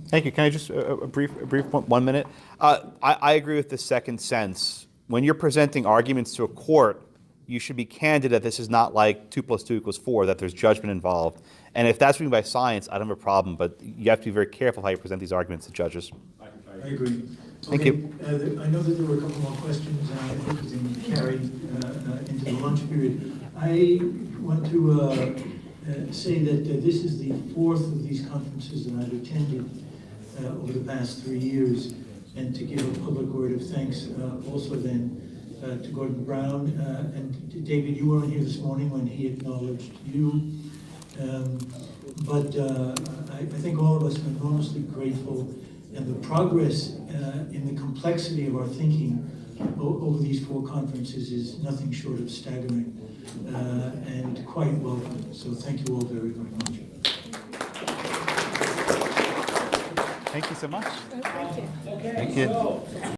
Thank you. Can I just a brief 1 minute? I agree with the second sense. When you're presenting arguments to a court, you should be candid that this is not like 2 + 2 = 4, that there's judgment involved. And if that's what you mean by science, I don't have a problem, but you have to be very careful how you present these arguments to judges. I agree. Thank Okay, you. I know that there were a couple more questions, and I think it's been carried into the lunch period. I want to say that this is the 4th of these conferences that I've attended over the past 3 years, and to give a public word of thanks also then to Gordon Brown, and to David, you weren't here this morning when he acknowledged you, but I think all of us are enormously grateful, and the progress in the complexity of our thinking over these 4 conferences is nothing short of staggering and quite welcome. So thank you all very, very much. Thank you so much. Thank you. Thank you.